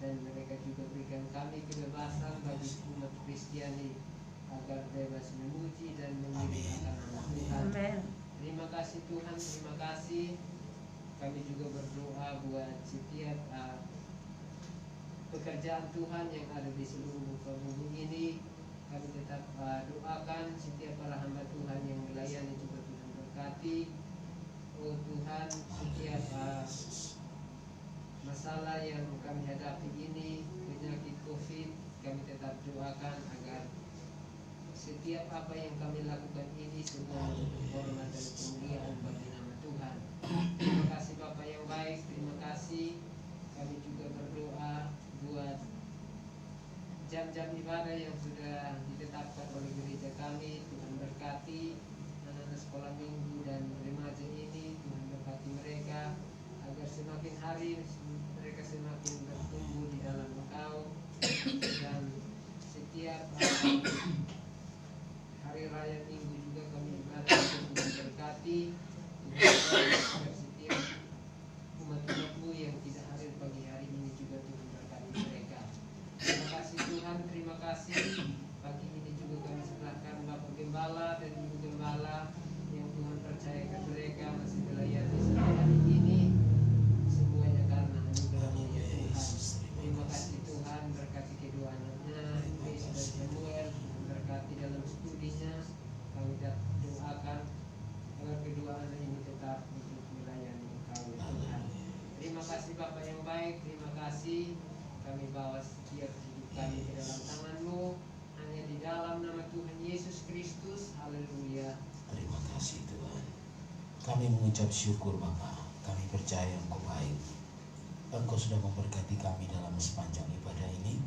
Speaker 7: Dan mereka juga berikan kami kebebasan bagi umat Kristiani agar bebas memuji dan mengiring akan nama Tuhan. Terima kasih Tuhan, terima kasih. Kami juga berdoa buat setiap pekerjaan Tuhan yang ada di seluruh muka bumi ini. Kami tetap doakan setiap para hamba Tuhan yang melayani juga Tuhan berkati. Oh Tuhan, setiap masalah yang kami hadapi ini, penyakit COVID, kami tetap doakan agar setiap apa yang kami lakukan ini semua untuk hormat dan kemuliaan bagi nama Tuhan. Terima kasih Bapak yang baik, terima kasih. Kami juga berdoa buat jam-jam ibadah yang sudah ditetapkan oleh gereja kami. Tuhan berkati anak-anak sekolah minggu dan remaja ini, Tuhan berkati mereka agar semakin hari mereka semakin bertumbuh di dalam Engkau. Dan setiap hari raya minggu juga kami ibadah, Tuhan berkati agar setiap umat-umat-Mu yang tidak hadir pagi hari ini juga Tuhan berkati mereka. Terima kasih Tuhan, terima kasih. Pagi ini juga kami serahkan Bapak Gembala dan Ibu Gembala yang Tuhan percayakan mereka masih melayani sampai hari ini, semuanya karena anugerah-Mu ya Tuhan. Terima kasih Tuhan, berkati kedua anaknya, Chris dan Samuel, berkati dalam studinya. Kami doakan agar kedua anak ini tetap untuk melayani Engkau ya Tuhan. Terima kasih Bapak yang baik, terima kasih. Kami bawa setiap hidup kami ke dalam tangan-Mu, hanya di dalam nama Tuhan Yesus Kristus. Haleluya.
Speaker 4: Terima kasih Tuhan. Kami mengucap syukur Bapa. Kami percaya Engkau baik. Engkau sudah memberkati kami dalam sepanjang ibadah ini.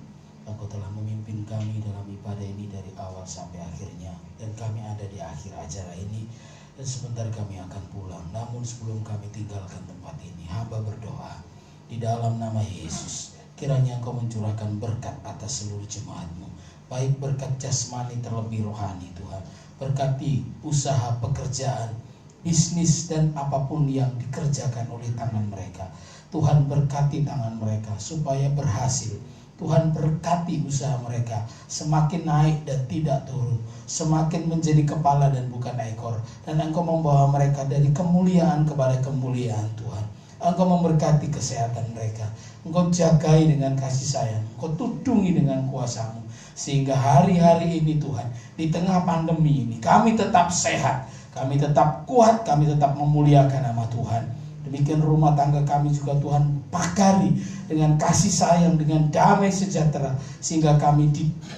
Speaker 4: Engkau telah memimpin kami dalam ibadah ini dari awal sampai akhirnya. Dan kami ada di akhir acara ini. Dan sebentar kami akan pulang. Namun sebelum kami tinggalkan tempat ini, hamba berdoa di dalam nama Yesus. Kiranya Engkau mencurahkan berkat atas seluruh jemaat-Mu, baik berkat jasmani terlebih rohani Tuhan. Berkati usaha, pekerjaan, bisnis dan apapun yang dikerjakan oleh tangan mereka. Tuhan berkati tangan mereka supaya berhasil Tuhan berkati usaha mereka, semakin naik dan tidak turun, semakin menjadi kepala dan bukan ekor. Dan Engkau membawa mereka dari kemuliaan kepada kemuliaan Tuhan. Engkau memberkati kesehatan mereka, Engkau jagai dengan kasih sayang, Engkau tudungi dengan kuasa-Mu, sehingga hari-hari ini Tuhan, di tengah pandemi ini kami tetap sehat, kami tetap kuat, kami tetap memuliakan nama Tuhan. Demikian rumah tangga kami juga Tuhan pagari dengan kasih sayang, dengan damai sejahtera, sehingga kami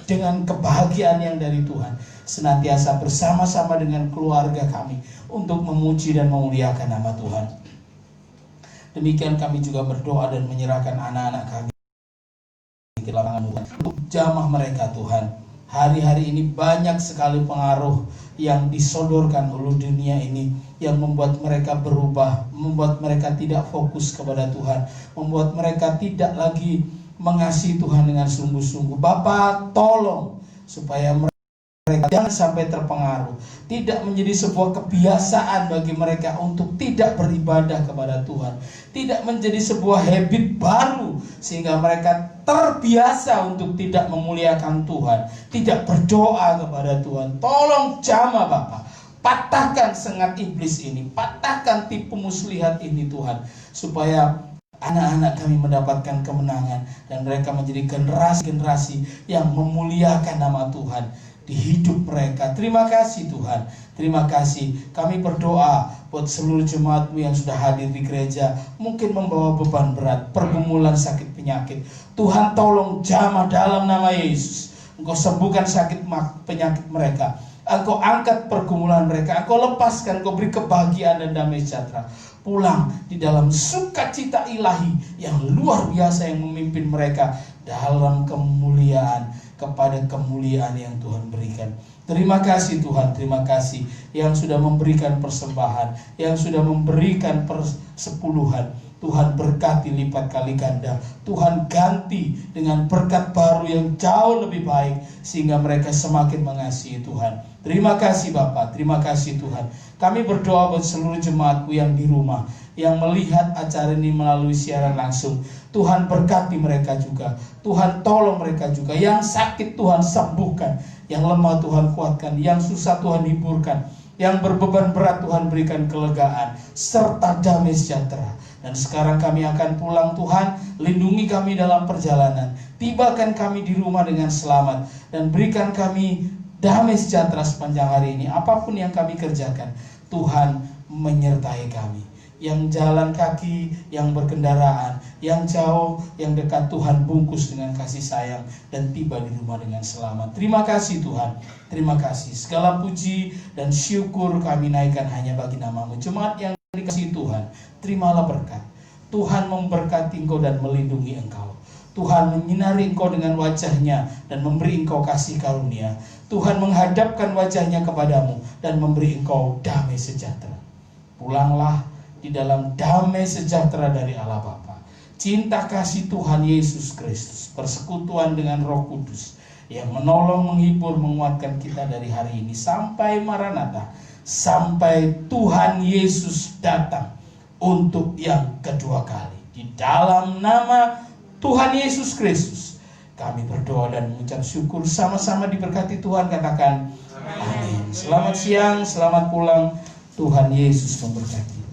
Speaker 4: dengan kebahagiaan yang dari Tuhan senantiasa bersama-sama dengan keluarga kami untuk memuji dan memuliakan nama Tuhan. Demikian kami juga berdoa dan menyerahkan anak-anak kami di lapangan Tuhan, untuk jamah mereka Tuhan. Hari-hari ini banyak sekali pengaruh yang disodorkan oleh dunia ini yang membuat mereka berubah, membuat mereka tidak fokus kepada Tuhan, membuat mereka tidak lagi mengasihi Tuhan dengan sungguh-sungguh. Bapa, tolong supaya mereka jangan sampai terpengaruh, tidak menjadi sebuah kebiasaan bagi mereka untuk tidak beribadah kepada Tuhan, tidak menjadi sebuah habit baru sehingga mereka terbiasa untuk tidak memuliakan Tuhan, tidak berdoa kepada Tuhan. Tolong jamah Bapa, patahkan sengat iblis ini, patahkan tipu muslihat ini Tuhan, supaya anak-anak kami mendapatkan kemenangan dan mereka menjadi generasi-generasi yang memuliakan nama Tuhan di hidup mereka. Terima kasih Tuhan, terima kasih. Kami berdoa buat seluruh jemaat-Mu yang sudah hadir di gereja, mungkin membawa beban berat, pergumulan sakit penyakit. Tuhan tolong jamah dalam nama Yesus. Engkau sembuhkan sakit penyakit mereka, Engkau angkat pergumulan mereka, Engkau lepaskan, Engkau beri kebahagiaan dan damai sejahtera. Pulang di dalam sukacita ilahi yang luar biasa yang memimpin mereka dalam kemuliaan, kepada kemuliaan yang Tuhan berikan. Terima kasih Tuhan, terima kasih yang sudah memberikan persembahan, yang sudah memberikan persepuluhan. Tuhan berkati lipat kali ganda, Tuhan ganti dengan berkat baru yang jauh lebih baik, sehingga mereka semakin mengasihi Tuhan. Terima kasih Bapa, terima kasih Tuhan. Kami berdoa buat seluruh jemaat-Mu yang di rumah, yang melihat acara ini melalui siaran langsung. Tuhan berkati mereka juga, Tuhan tolong mereka juga. Yang sakit Tuhan sembuhkan, yang lemah Tuhan kuatkan, yang susah Tuhan hiburkan, yang berbeban berat Tuhan berikan kelegaan serta damai sejahtera. Dan sekarang kami akan pulang Tuhan, lindungi kami dalam perjalanan, tibakan kami di rumah dengan selamat, dan berikan kami damai sejahtera sepanjang hari ini. Apapun yang kami kerjakan, Tuhan menyertai kami. Yang jalan kaki, yang berkendaraan, yang jauh, yang dekat, Tuhan bungkus dengan kasih sayang dan tiba di rumah dengan selamat. Terima kasih Tuhan, terima kasih. Segala puji dan syukur kami naikkan hanya bagi nama-Mu. Jemaat yang dikasihi Tuhan, terimalah berkat. Tuhan memberkati engkau dan melindungi engkau. Tuhan menyinari engkau dengan wajahnya dan memberi engkau kasih karunia. Tuhan menghadapkan wajahnya kepadamu dan memberi engkau damai sejahtera. Pulanglah di dalam damai sejahtera dari Allah Bapa, cinta kasih Tuhan Yesus Kristus, persekutuan dengan Roh Kudus yang menolong, menghibur, menguatkan kita dari hari ini sampai Maranatha, sampai Tuhan Yesus datang untuk yang kedua kali. Di dalam nama Tuhan Yesus Kristus kami berdoa dan mengucap syukur, sama-sama diberkati Tuhan. Katakan amin. Selamat siang, selamat pulang. Tuhan Yesus memberkati.